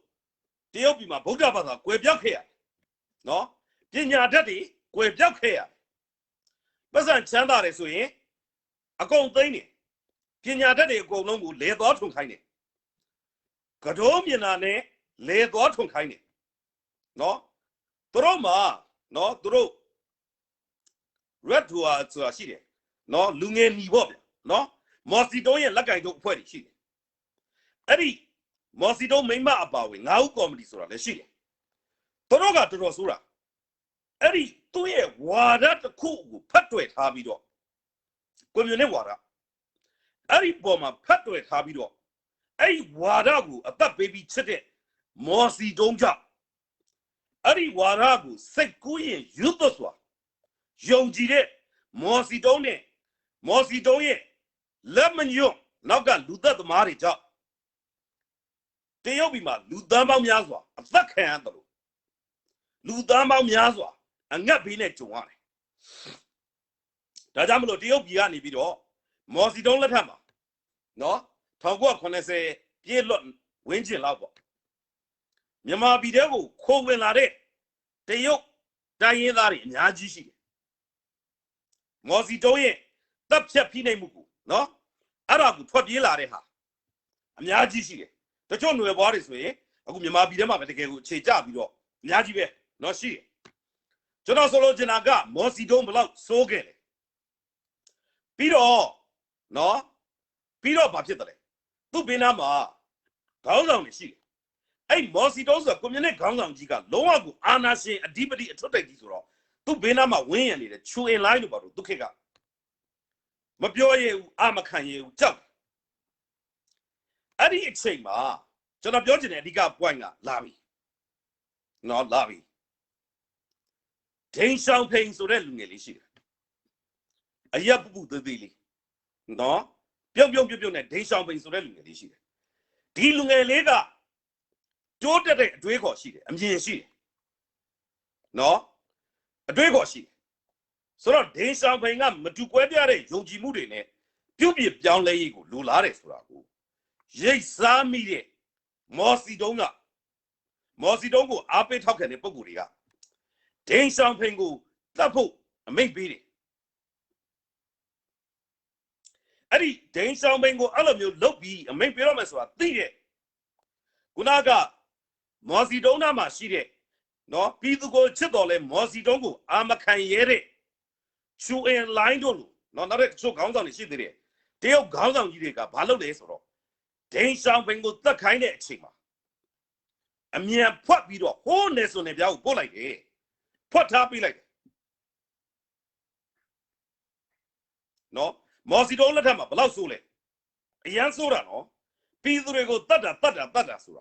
B: Teobima, Buddha, Quebec here. No? Jinya Daddy, Quebec here. But Chanda is way. A gold thing. Jinya Daddy go long, lay out from Kine. Kadomianane, lay out from Kine. No? Troma, no, Dro. Red to a city. No, Lungan Nibob. No? Mosidoyan Lakai don't put it. Eddie, Mosido Mima about now comedy sura, the city. Toroga to Rosura. Eddie, to ye, what at the cool, patuate habido. Comune water. Eddie bomber, patuate habido. Eddie, wadagu, a that baby chitty. Mosi don't jump. Eddie, wadagu, sekuye, yutoswa. Yongide, Mosi don't ye. Mosi don't ye. Lemon young, now got Luda the marriage up. Teobima, Ludama Miazwa, a fuck handle. Ludama Miazwa, and not be next to one. Tajamlo Teobiani video, Mosi don't let hammer. No, Tangwa when I say, Pierre Lutton, Wingy Lava. Yama Bidego, Coven Lare, Teo, Diane Lari, Yajishi. Mosi Doye, that Chapine Muku, no? Arabu, Tobilareha. And Yajishi. The John knew about his way. I could be my bidema, but they go Chejabi, Yajibe, no she. Jonasolo Janaga, Mosi don't belong so gay. Peter, no? Peter Papitale. Tu Binama. Gown she. A Mosi does communicate Gown Giga, Loagu, Anasi, a deeply a total disro. Tu Binama win it, true in line about Dukega. Mabioye, Amakan, jump. Adi Exema, John of Georgian, Ediga Buanga, Lavi. Not Lavi. Tain champagne so that Lungi. A yabu the Billy. No? Pion, Tain champagne so that Lungi. Dilunga Lega. Don't let it Draco she, and she. No? A Draco she. So that Tain champagne up, Matuquadia, Yogi Mudine. You be a young lady, Lulares. Yes, Sami, Mosi Donga. Mosi Dongo, Ape Token, Poguria. Tain Champagne, Tapo, a make beating. Eddie, Tain Champagne, all of you, Lopi, and make pyramas or think Gunaga, Mosi Dona Mashide. No, people go Chidole, Mosi Dongo, Amakan Yere. Chu and Line Dolu, no, not a so count on the city. They'll count on you, Palo Lesoro. Tain Champagne go the kind of chima. A mere pot beat or wholeness on a go like a pot happy like no, Mosi don't let him up, Lausule. A young sura no, Pizure go tada sura.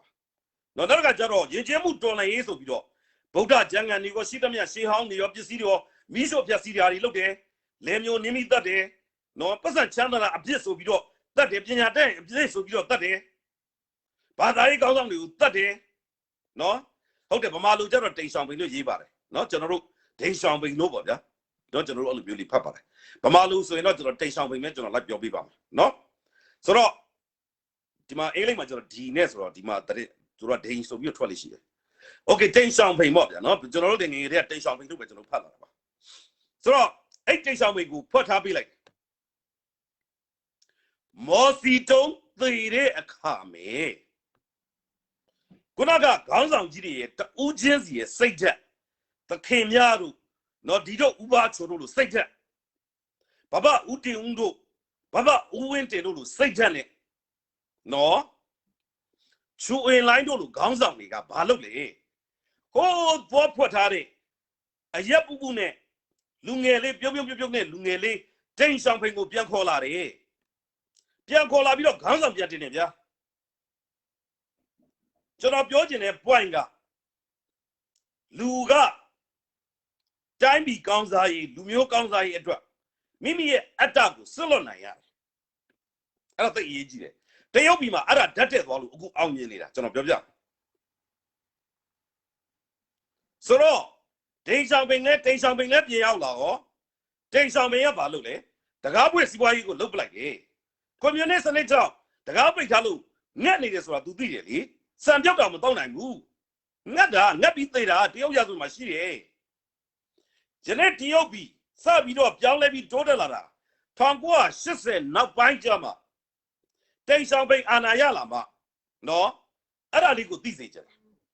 B: No, Naga Jaro, Yemu don't like Yeso Bido. Boda Jang and Nigoshita, she hung the Objesidio, Miso Piasidia, look there, Lemio Nimi that day. No, person Chandler Abjess of Bido. That day, this will be that day. But I got on you that day. No? How the Mamalu General takes something to Yibare. Not General takes something nobody. Don't general only beauty papa. Mamalu so not to take something mentioned like your bibam. No? So, Dima ailing majority Dines or Dima to a day so you twice. Okay, take something more. No, General thing here take something to General Pala. So, 8 days on we go put happy like. Mosi don't the a kame. Kunaga Ganzang Giri, the Ujensi, say that. The Kemyaru, not Dido Uba Chorulu, say that. Baba Uti Undo, Baba Uwente Lulu, say that. No, Chu in line to Ganzang, Niga, Balole. Oh, Bob Potare, a Yapune, Lungele, Lungele, Ten something of Biancolare. Biancola, you don't Ganzang Yatinevia. John of Georgian, Poinga. Luga. Time be comes I, Lumio comes I a drop. Mimi Atago, Solonaya. I don't think ye. They owe me my other debtors while who own you, John of Georgia. So, take something let ye outlaw. Take something about Lule. The Gabway is why you could look like a communist and a job. The Gabway Talu, not needed to do really. San Joe don't I move. Nada, not be there, the Oyazu Machine. Janet Tiobi, Sabido of Young Levy Dodalara, Tangua, Shisen, not buying Jama. Take something Anayalama. No, I don't think this agent.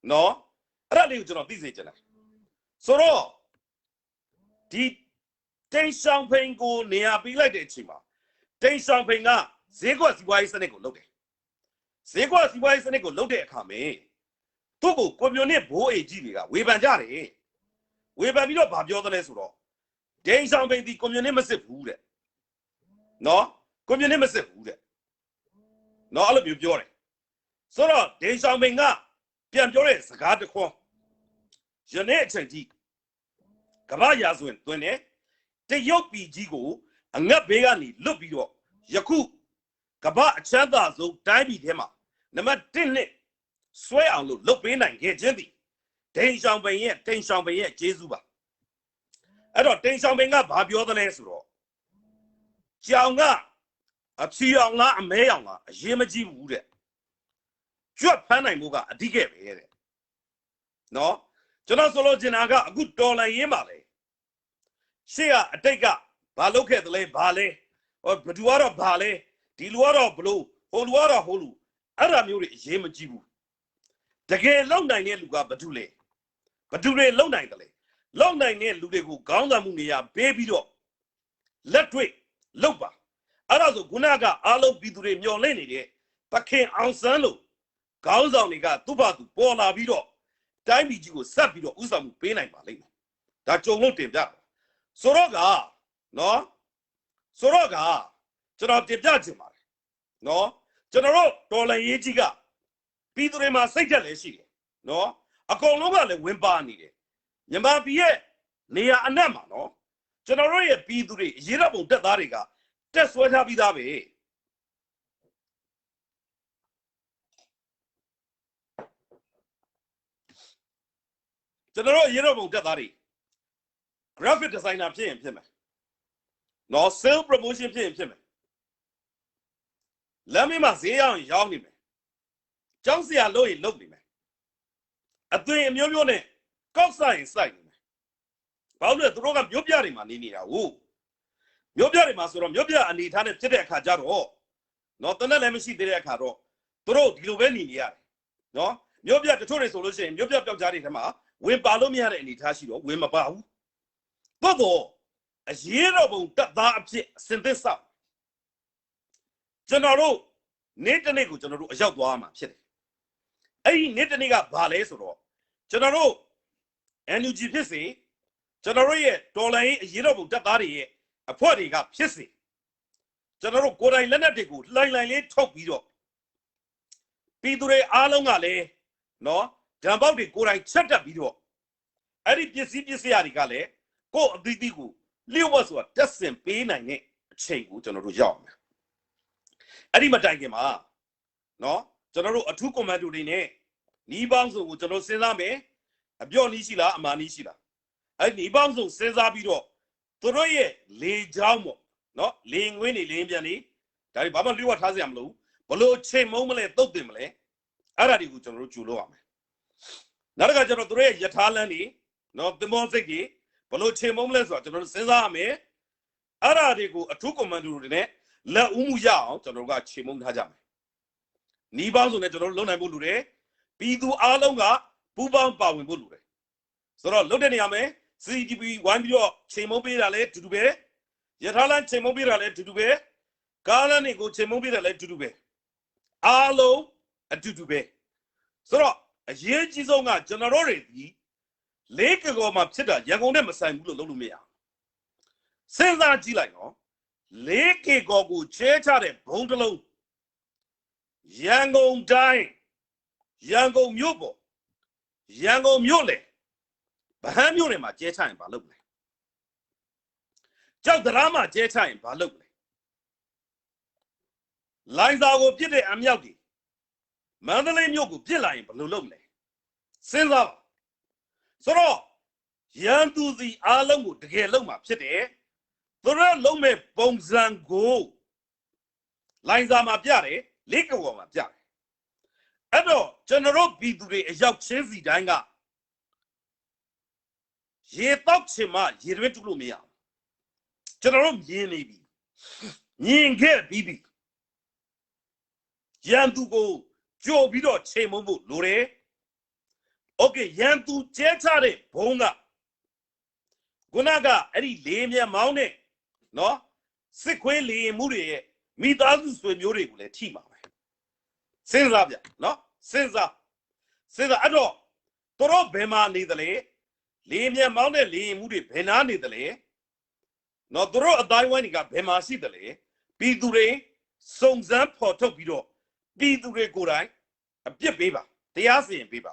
B: No, I don't think this agent. So, the take something go near be like the Chima. Take something up, Zegos wise and echo look. Zegos wise and echo look at come. Togo, community boy, Gilia, we banjari. We have no Babio the Nesuro. Day something the community food. No, community food. No, all of you, Jory. So, day something up. Pian Jory, Sagat the Quo. Janet Chanti. Kabayas went 20. The yoke be Jigo, and not Begani, look you. Yaku. Kaba Chanda, so Diby Hema. Nama tin it. Swear on look in and get Jenny. Ten something, Jesuba. I don't think something up, Babio the Nesro. Jianga, a Chianga, a Mayanga, a Jimaji Wood. Drop Panamuga, a decay. No, Jonasolo Jinaga, a good dollar Yemale. Shea, a take up, Baloka the lay Bale, or Baduara Bale, Diluara Blue, Holwara Holu, Aramuri, Jimajibu. The gay long night near Luga Badule. Badule long night. Long night near Ludegu, Ganga Munia, baby dog. Let wait, Loba. Arazo Gunaga, Alo Bidure, your lady, Pakin Ansalo. Gauzaniga, Tubatu, Bola Vido. Time you go Sabido, Usam, Pena Malay. That you won't take that. Soroga, no? Soroga, General Jajima. No? General Tola Yejiga. Pidure ma Sajalesi. No? A colonel Wimba needed. Yama be it. Nia Anama, no? General Pidure, Yirabo Dadariga. That's what have you done. General Yirabo Dadari. Graphic designer Pim. No sale promotion Pim. Let me say on young. Johnson alone looked me. A doing Murione, Coxa inside me. Powder to rock up Yobiari Manina, woo. Yobiari Masurum, Yobia and the Tana Tede Kajaro. Not the Lemisi de Caro. Throw Gilveni. No, Yobia the tourist solution, Yobia Jarima, when Palomia and Itashio, when Mabau. Todo, a year of that sentence up. General, Nathan Ego General, Jawama, I need a nigga Bales or General, and you GPC, General, Dolay, Yellow Dadari, a party got pissy. General Gorai Lenatico, Line talk video. Pidure Alongale, no, Jambauti Gorai chat up video. I did PCPC Aricale, go of the Digu, Leo was what, just same pain I need, Changu, General Jam. Adimatagima, no? General a two commando in a Nibanzo, General Sesame, a Bionishila, a Manishila. I Nibanzo says Abido, Toroye, lay Jamo, no, laying Winnie, Lambiani, Dari Baba Liwa Taziamlo, below Che Momale, Tokimle, Aradi General Juloam. Naraga General Yatalani, not the Monseki, below Che Momales, General Sesame, Aradigo, a two commando in it, La Umuya, General Chimum Hajam. Nibanzo Natural Lona Bulure, ပြည်သူအားလုံးကပူးပေါင်းပါဝင်ဖို့လိုတယ်ဆိုတော့လုပ်တဲ့နေရာမှာ CCTV ဝိုင်းပြီးတော့ချိန်မုံပေးတာလည်းတူတူပဲရထားလမ်းချိန်မုံပေးတာလည်းတူတူပဲကားလမ်းတွေကိုချိန်မုံပေးတာလည်းတူတူပဲအားလုံးအတူတူပဲဆိုတော့အရေးကြီးဆုံးကကျွန်တော်တို့တွေဒီလေးကကောမှာဖြစ်တာရန်ကုန်နဲ့မဆိုင်ဘူးလို့လုပ်လို့မရစဉ်းစားကြည့်လိုက်နော်လေးကကောကိုချဲချတဲ့ဘုံတစ်လုံးရန်ကုန်တိုင်းရန်ကုန်မြို့ပေါ်ရန်ကုန်မြို့လေဗဟန်းမြို့နယ်မှာကျဲချရင်ဘာလုပ်လဲကြောက်တရားမှာကျဲချရင်ဘာလုပ်လဲလိုင်စာကိုပြစ်တဲ့အမြောက်တွေမန္တလေးမြို့ကိုပြစ်လာရင်ဘယ်လိုလုပ်လဲစဉ်းစားပါဆိုတော့ရန်သူစီအားလုံးကိုတကယ်လုံးမှာဖြစ်တယ်သူတို့လုံးမဲ့ပုံစံကိုလိုင်စာမှာပြတယ်လေးကကောမှာပြတယ်အဲ့တော့ကျွန်တော်တို့ပြည်သူတွေအရောက်ချင်းစီတိုင်းကရေတောက်ချင်မှရေတွင်းတူလို့မရဘူးကျွန်တော်တို့မြင်နေပြီမြင်ခဲ့ပြီးပြီရန်သူကိုကြိုပြီးတော့ချိန်မုံဖို့လိုတယ်โอเคရန်သူကျဲချတဲ့ဘုံကခုနကအဲ့ဒီလေးမြမောင်းနဲ့နော်စစ်ခွေးလေမှုတွေရဲ့မိသားစုဆွေမျိုးတွေကိုလည်းထိမှာပဲစဉ်းစားဗျနော်စဉ်းစားအဲ့တော့တို့ဘယ်မှာနေသလဲလေးမြမောင်းတဲ့လေမှုတွေဘယ်နာနေသလဲနော်တို့အတိုင်းဝိုင်းတွေကဘယ်မှာရှိသလဲပြည်သူတွေစုံစမ်းဖော်ထုတ်ပြီးတော့ပြည်သူတွေကိုယ်တိုင်အပြစ်ပေးပါတရားစီရင်ပေးပါ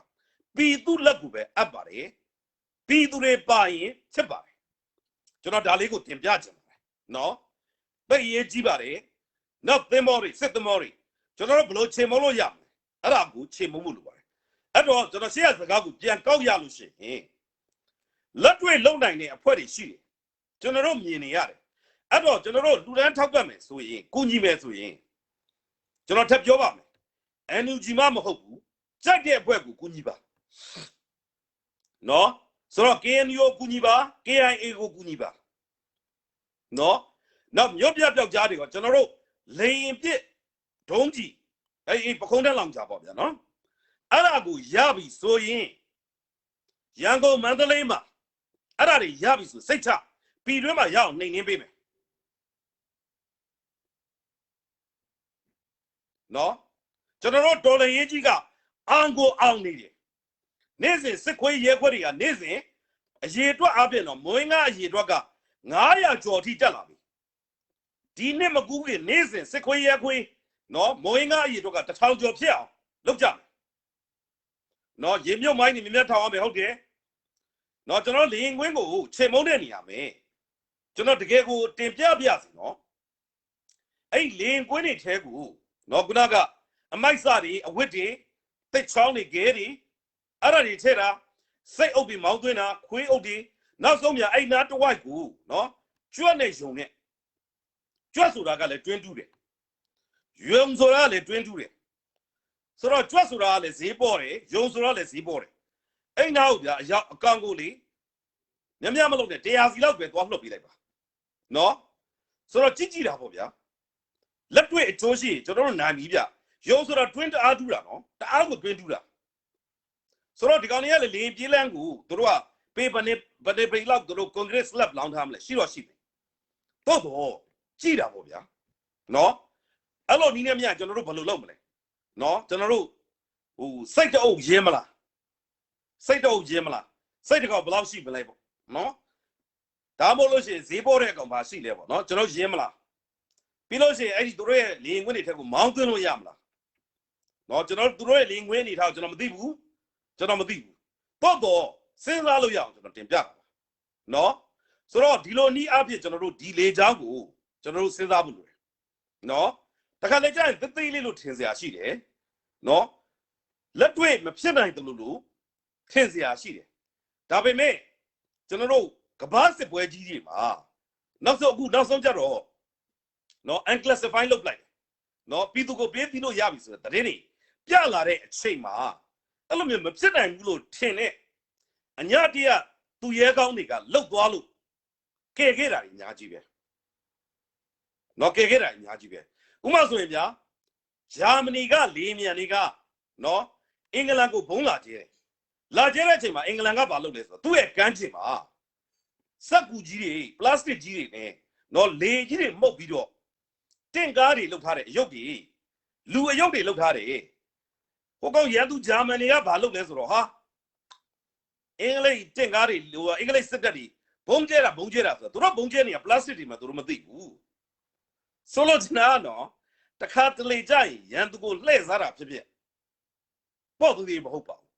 B: ပြည်သူလက်ကိုပဲအပ်ပါတယ်ပြည်သူတွေပါရင်ချက်ပါတယ်ကျွန်တော်ဒါလေးကိုတင်ပြချင်ပါတယ်နော်ပိတ်ရေးကြီးပါတယ်နောက်သင်္ဘောတွေစစ်သင်္ဘောတွေကျွန်တော်တို့ဘယ်လိုချိန်မလို့ရမလဲအဲ့ဒါကိုချိန်မလို့လိုပါတယ်အဲ့တော့ကျွန်တော်ရှေ့ရစကားကိုပြန်ကောက်ရလို့ရှိရင်လက်တွေ့လုံနိုင်တဲ့အဖွဲ့တွေရှိတယ်ကျွန်တော်တို့မြင်နေရတယ်အဲ့တော့ကျွန်တော်တို့လူတန်းထောက်ပတ်မယ်ဆိုရင်ကူညီမယ်ဆိုရင်ကျွန်တော်ထပ်ပြောပါမယ် NUG မဟုတ်ဘူးကြက်တဲ့အဖွဲ့ကိုကူညီပါနော်ဆိုတော့ KNU ကိုကူညီပါ KIA ကိုကူညီပါနော်နောက်မြို့ပြပျောက်ကြားတွေကကျွန်တော်တို့လေရင်ပစ်ဒုံးကြီးအဲ့ပခုံးတက်လောင်ကြပါဗျာနော်အဲ့ဒါကိုရပြီဆိုရင်ရန်ကုန်မန္တလေးမှာအဲ့ဒါတွေရပြီဆိုစိတ်ချပြည်တွင်းမှာရအောင်နှိမ်နှင်းပေးမယ်နော်ကျွန်တော်တို့ဒေါ်လာရေးကြီးကအောင်ကိုအောင်နေတယ်နေ့စဉ်စစ်ခွေးရဲခွက်တွေကနေ့စဉ်အရေအတွက်အပြင်တော့မွေးငါအရေအတွက်က900ကျော်ထိတက်လာပြီဒီနှစ်မကူးခင်နေ့စဉ်စစ်ခွေးရဲခွေးနော်မွေးငါအရေအတွက်က1000ကျော်ဖြစ်အောင်လုပ်ကြမယ်နော်ရေမြုပ်မိုင်းနေမြတ်ထောင်အောင်ပဲဟုတ်တယ်နော်ကျွန်တော်လေရင်ကွင်းကိုချိန်မုံတဲ့နေရာမယ်ကျွန်တော်တကယ်ကိုတင်ပြပြစီနော်အဲ့လေရင်ကွင်းတွေထဲကိုနော်ခုနကအမိုက်စတွေအဝတ်တွေတိတ်ချောင်းတွေခဲတွေအဲ့ဒါတွေထဲတာစိတ်အုပ်ပြီးမောင်းသွင်းတာခွေးအုပ်တွေနောက်ဆုံးမြအဲ့နားတဝိုက်ကိုနော်ကျွတ်နေယုံနဲ့ကျွတ်ဆိုတာကလည်းတွင်းတူးတယ်ယုံဆိုတာကလည်းတွင်းတူးတယ်ဆိုတော့ကျွတ်ဆိုတာကလည်းဈေးပေါ်တယ်ယုံဆိုတာကလည်းဈေးပေါ်တယ်အဲ့နားကိုဗျာအကောင်ကိုလေမြမမလုပ်နဲ့100စီလောက်ပဲသွားလှုပ်ပေးလိုက်ပါနော်ဆိုတော့ကြည့်တာပေါ့ဗျာလက်တွေ့အကျိုးရှိကျွန်တော်တို့နိုင်ပြီဗျယုံဆိုတာတွင်းတအားတူးတာနော်တအားကိုတွင်းတူးတာဆိုတော့ဒီကောင်တွေကလည်းလေပြေးလန်းကိုတို့ကပေးပနေပိလောက်တို့ကွန်ဂရက်စ်လက်လောင်းထားမလဲရှိတော့ရှိတယ်တော့ကြည့်တာပေါ့ဗျာနော်အဲ့လိုနီးနေမြကျွန်တော်တို့ဘယ်လိုလုပ်မလဲနော်ကျွန်တော်တို့စိတ်တအုပ်ရင်းမလားစိတ်တအုပ်ရင်းမလားစိတ်တကောက်ဘယ်လောက်ရှိမလဲပေါ့နော်ဒါမှမဟုတ်လို့ရှိရင်ဈေးပေါ်တဲ့အကောင်ပါရှိလဲပေါ့နော်ကျွန်တော်ရင်းမလားပြီးလို့ရှိရင်အဲ့ဒီတို့ရဲ့လေရင်ခွင်းတွေထက်ကိုမောင်းသွင်းလို့ရမလားနော်ကျွန်တော်တို့ရဲ့လေရင်ခွင်းတွေထားကျွန်တော်မသိဘူးတော့စဉ်းစားလို့ရအောင်ကျွန်တော်တင်ပြတာနော်ဆိုတော့ဒီလိုနီးအဖြစ်ကျွန်တော်တို့ဒီလေချောင်းကိုကျွန်တော်တို့စဉ်းစားဖို့လိုတယ်နော်တခါလေကျရင်သေးလေးလို့ထင်စရာရှိတယ်နော်လက်တွေ့မဖြစ်နိုင်တယ်လို့ထင်စရာရှိတယ်ဒါပေမဲ့ကျွန်တော်တို့ကမ္ဘာစစ်ပွဲကြီးတွေမှာနောက်ဆုံးကြတော့နော် unclassified လုပ်လိုက်နော်ပြည်သူကိုပေးပြီးလို့ရပြီဆိုတဲ့တရင်တွေပြလာတဲ့အချိန်မှာအဲ့လိုမျိုးမဖြစ်နိုင်ဘူးလို့ထင်တဲ့အညာတရသူရဲကောင်းတွေကလှုပ်သွားလို့ကဲခဲ့တာအများကြီးပဲနော်ကဲခဲ့တာအများကြီးပဲဥပမာဆိုရင်ဗျာဂျာမနီကလေမြန်တွေကနော် အင်္ဂလန်ကိုဘုံလာကျဲလာကျဲတဲ့အချိန်မှာအင်္ဂလန်ကဘာလုပ်လဲဆိုတော့သူ့ရဲ့ကမ်းခြေမှာစက်ကူကြီးတွေပလတ်စတစ်ကြီးတွေနဲ့နော်လေကြီးတွေမှုတ်ပြီးတော့တင့်ကားတွေလုပ်ထားတဲ့အယုတ်တွေလူအယုတ်တွေလုပ်ထားတယ်ဟိုကောင်ရန်သူဂျာမန်တွေကဘာလုပ်လဲဆိုတော့ဟာအင်္ဂလိပ်တင့်ကားတွေအင်္ဂလိပ်စစ်တပ်တွေဘုံကျဲတာဆိုတော့သူတို့ဘုံကျဲနေတာပလတ်စတစ်တွေမှာသူတို့မသိဘူးဆိုလို့ချင်တာနော်တခါတလေကြရင်ရန်သူကိုလှည့်စားတာဖြစ်ဖြစ်ပေါ့သူတွေမဟုတ်ပါဘူး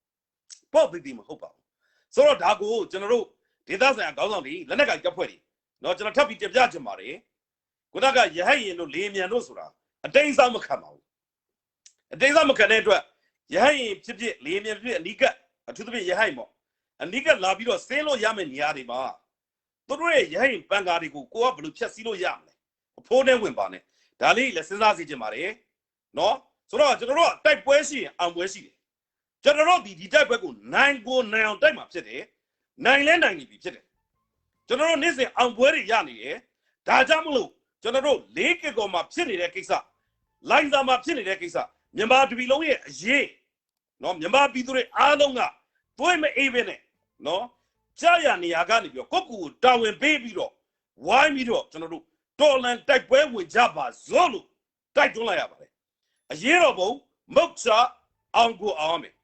B: ပေါ့သူတွေမဟုတ်ပါဘူးဆိုတော့ဒါကိုကျွန်တော်တို့ဒေသဆိုင်ရာခေါင်းဆောင်တွေလက်နက်ကင်တပ်ဖွဲ့တွေနော်ကျွန်တော်ထပ်ပြီးတင်ပြချင်ပါတယ်ခုနကရဟတ်ရင်တို့လေမြန်တို့ဆိုတာအတိတ်အစားမခံပါဘူးအတိတ်အစားမခံတဲ့အတွက်ရဟတ်ရင်ဖြစ်ဖြစ်လေမြန်ဖြစ်အနီးကအထူးသဖြင့်ရဟတ်ပေါ့အနီးကလာပြီးတော့ဆင်းလို့ရမယ့်နေရာတွေမှာသူတို့ရဲ့ရဟတ်ပန်ကားတွေကိုကိုကဘယ်လိုဖြတ်စည်းလို့ရမလဲအဖိုးနဲ့ဝင်ပါနဲ့ဒါလေးလည်းစဉ်းစားစီချင်ပါတယ်နော်ဆိုတော့ကျွန်တော်တို့တိုက်ပွဲရှိရင်အောင်ပွဲရှိတယ်ကျွန်တော်တို့ဒီတိုက်ပွဲကိုနိုင်အောင်တိုက်မှာဖြစ်တယ်နိုင်လဲနိုင်နေပြီဖြစ်တယ်ကျွန်တော်တို့နေ့စဉ်အောင်ပွဲတွေရနေတယ်ဒါကြောင့်မလို့ကျွန်တော်တို့၄ကကောမှာဖြစ်နေတဲ့ကိစ္စလိုင်းစာမှာဖြစ်နေတဲ့ကိစ္စမြန်မာတပီလုံးရဲ့အရေးနော်မြန်မာပြည်သူတွေအားလုံးကတွေးမအေးပဲနဲ့နော်ကြာရနေရာကနေပြီးတော့ကိုယ့်ကိုယ်တာဝန်ပေးပြီးတော့ဝိုင်းပြီးတော့ကျွန်တော်တို့တော်လန်တိုက်ပွဲဝင်ကြပါစို့လို့တိုက်တွန်းလိုက်ရပါတယ်အရေးတော်ပုံမုတ်ချအောင်ကိုအောင်မယ်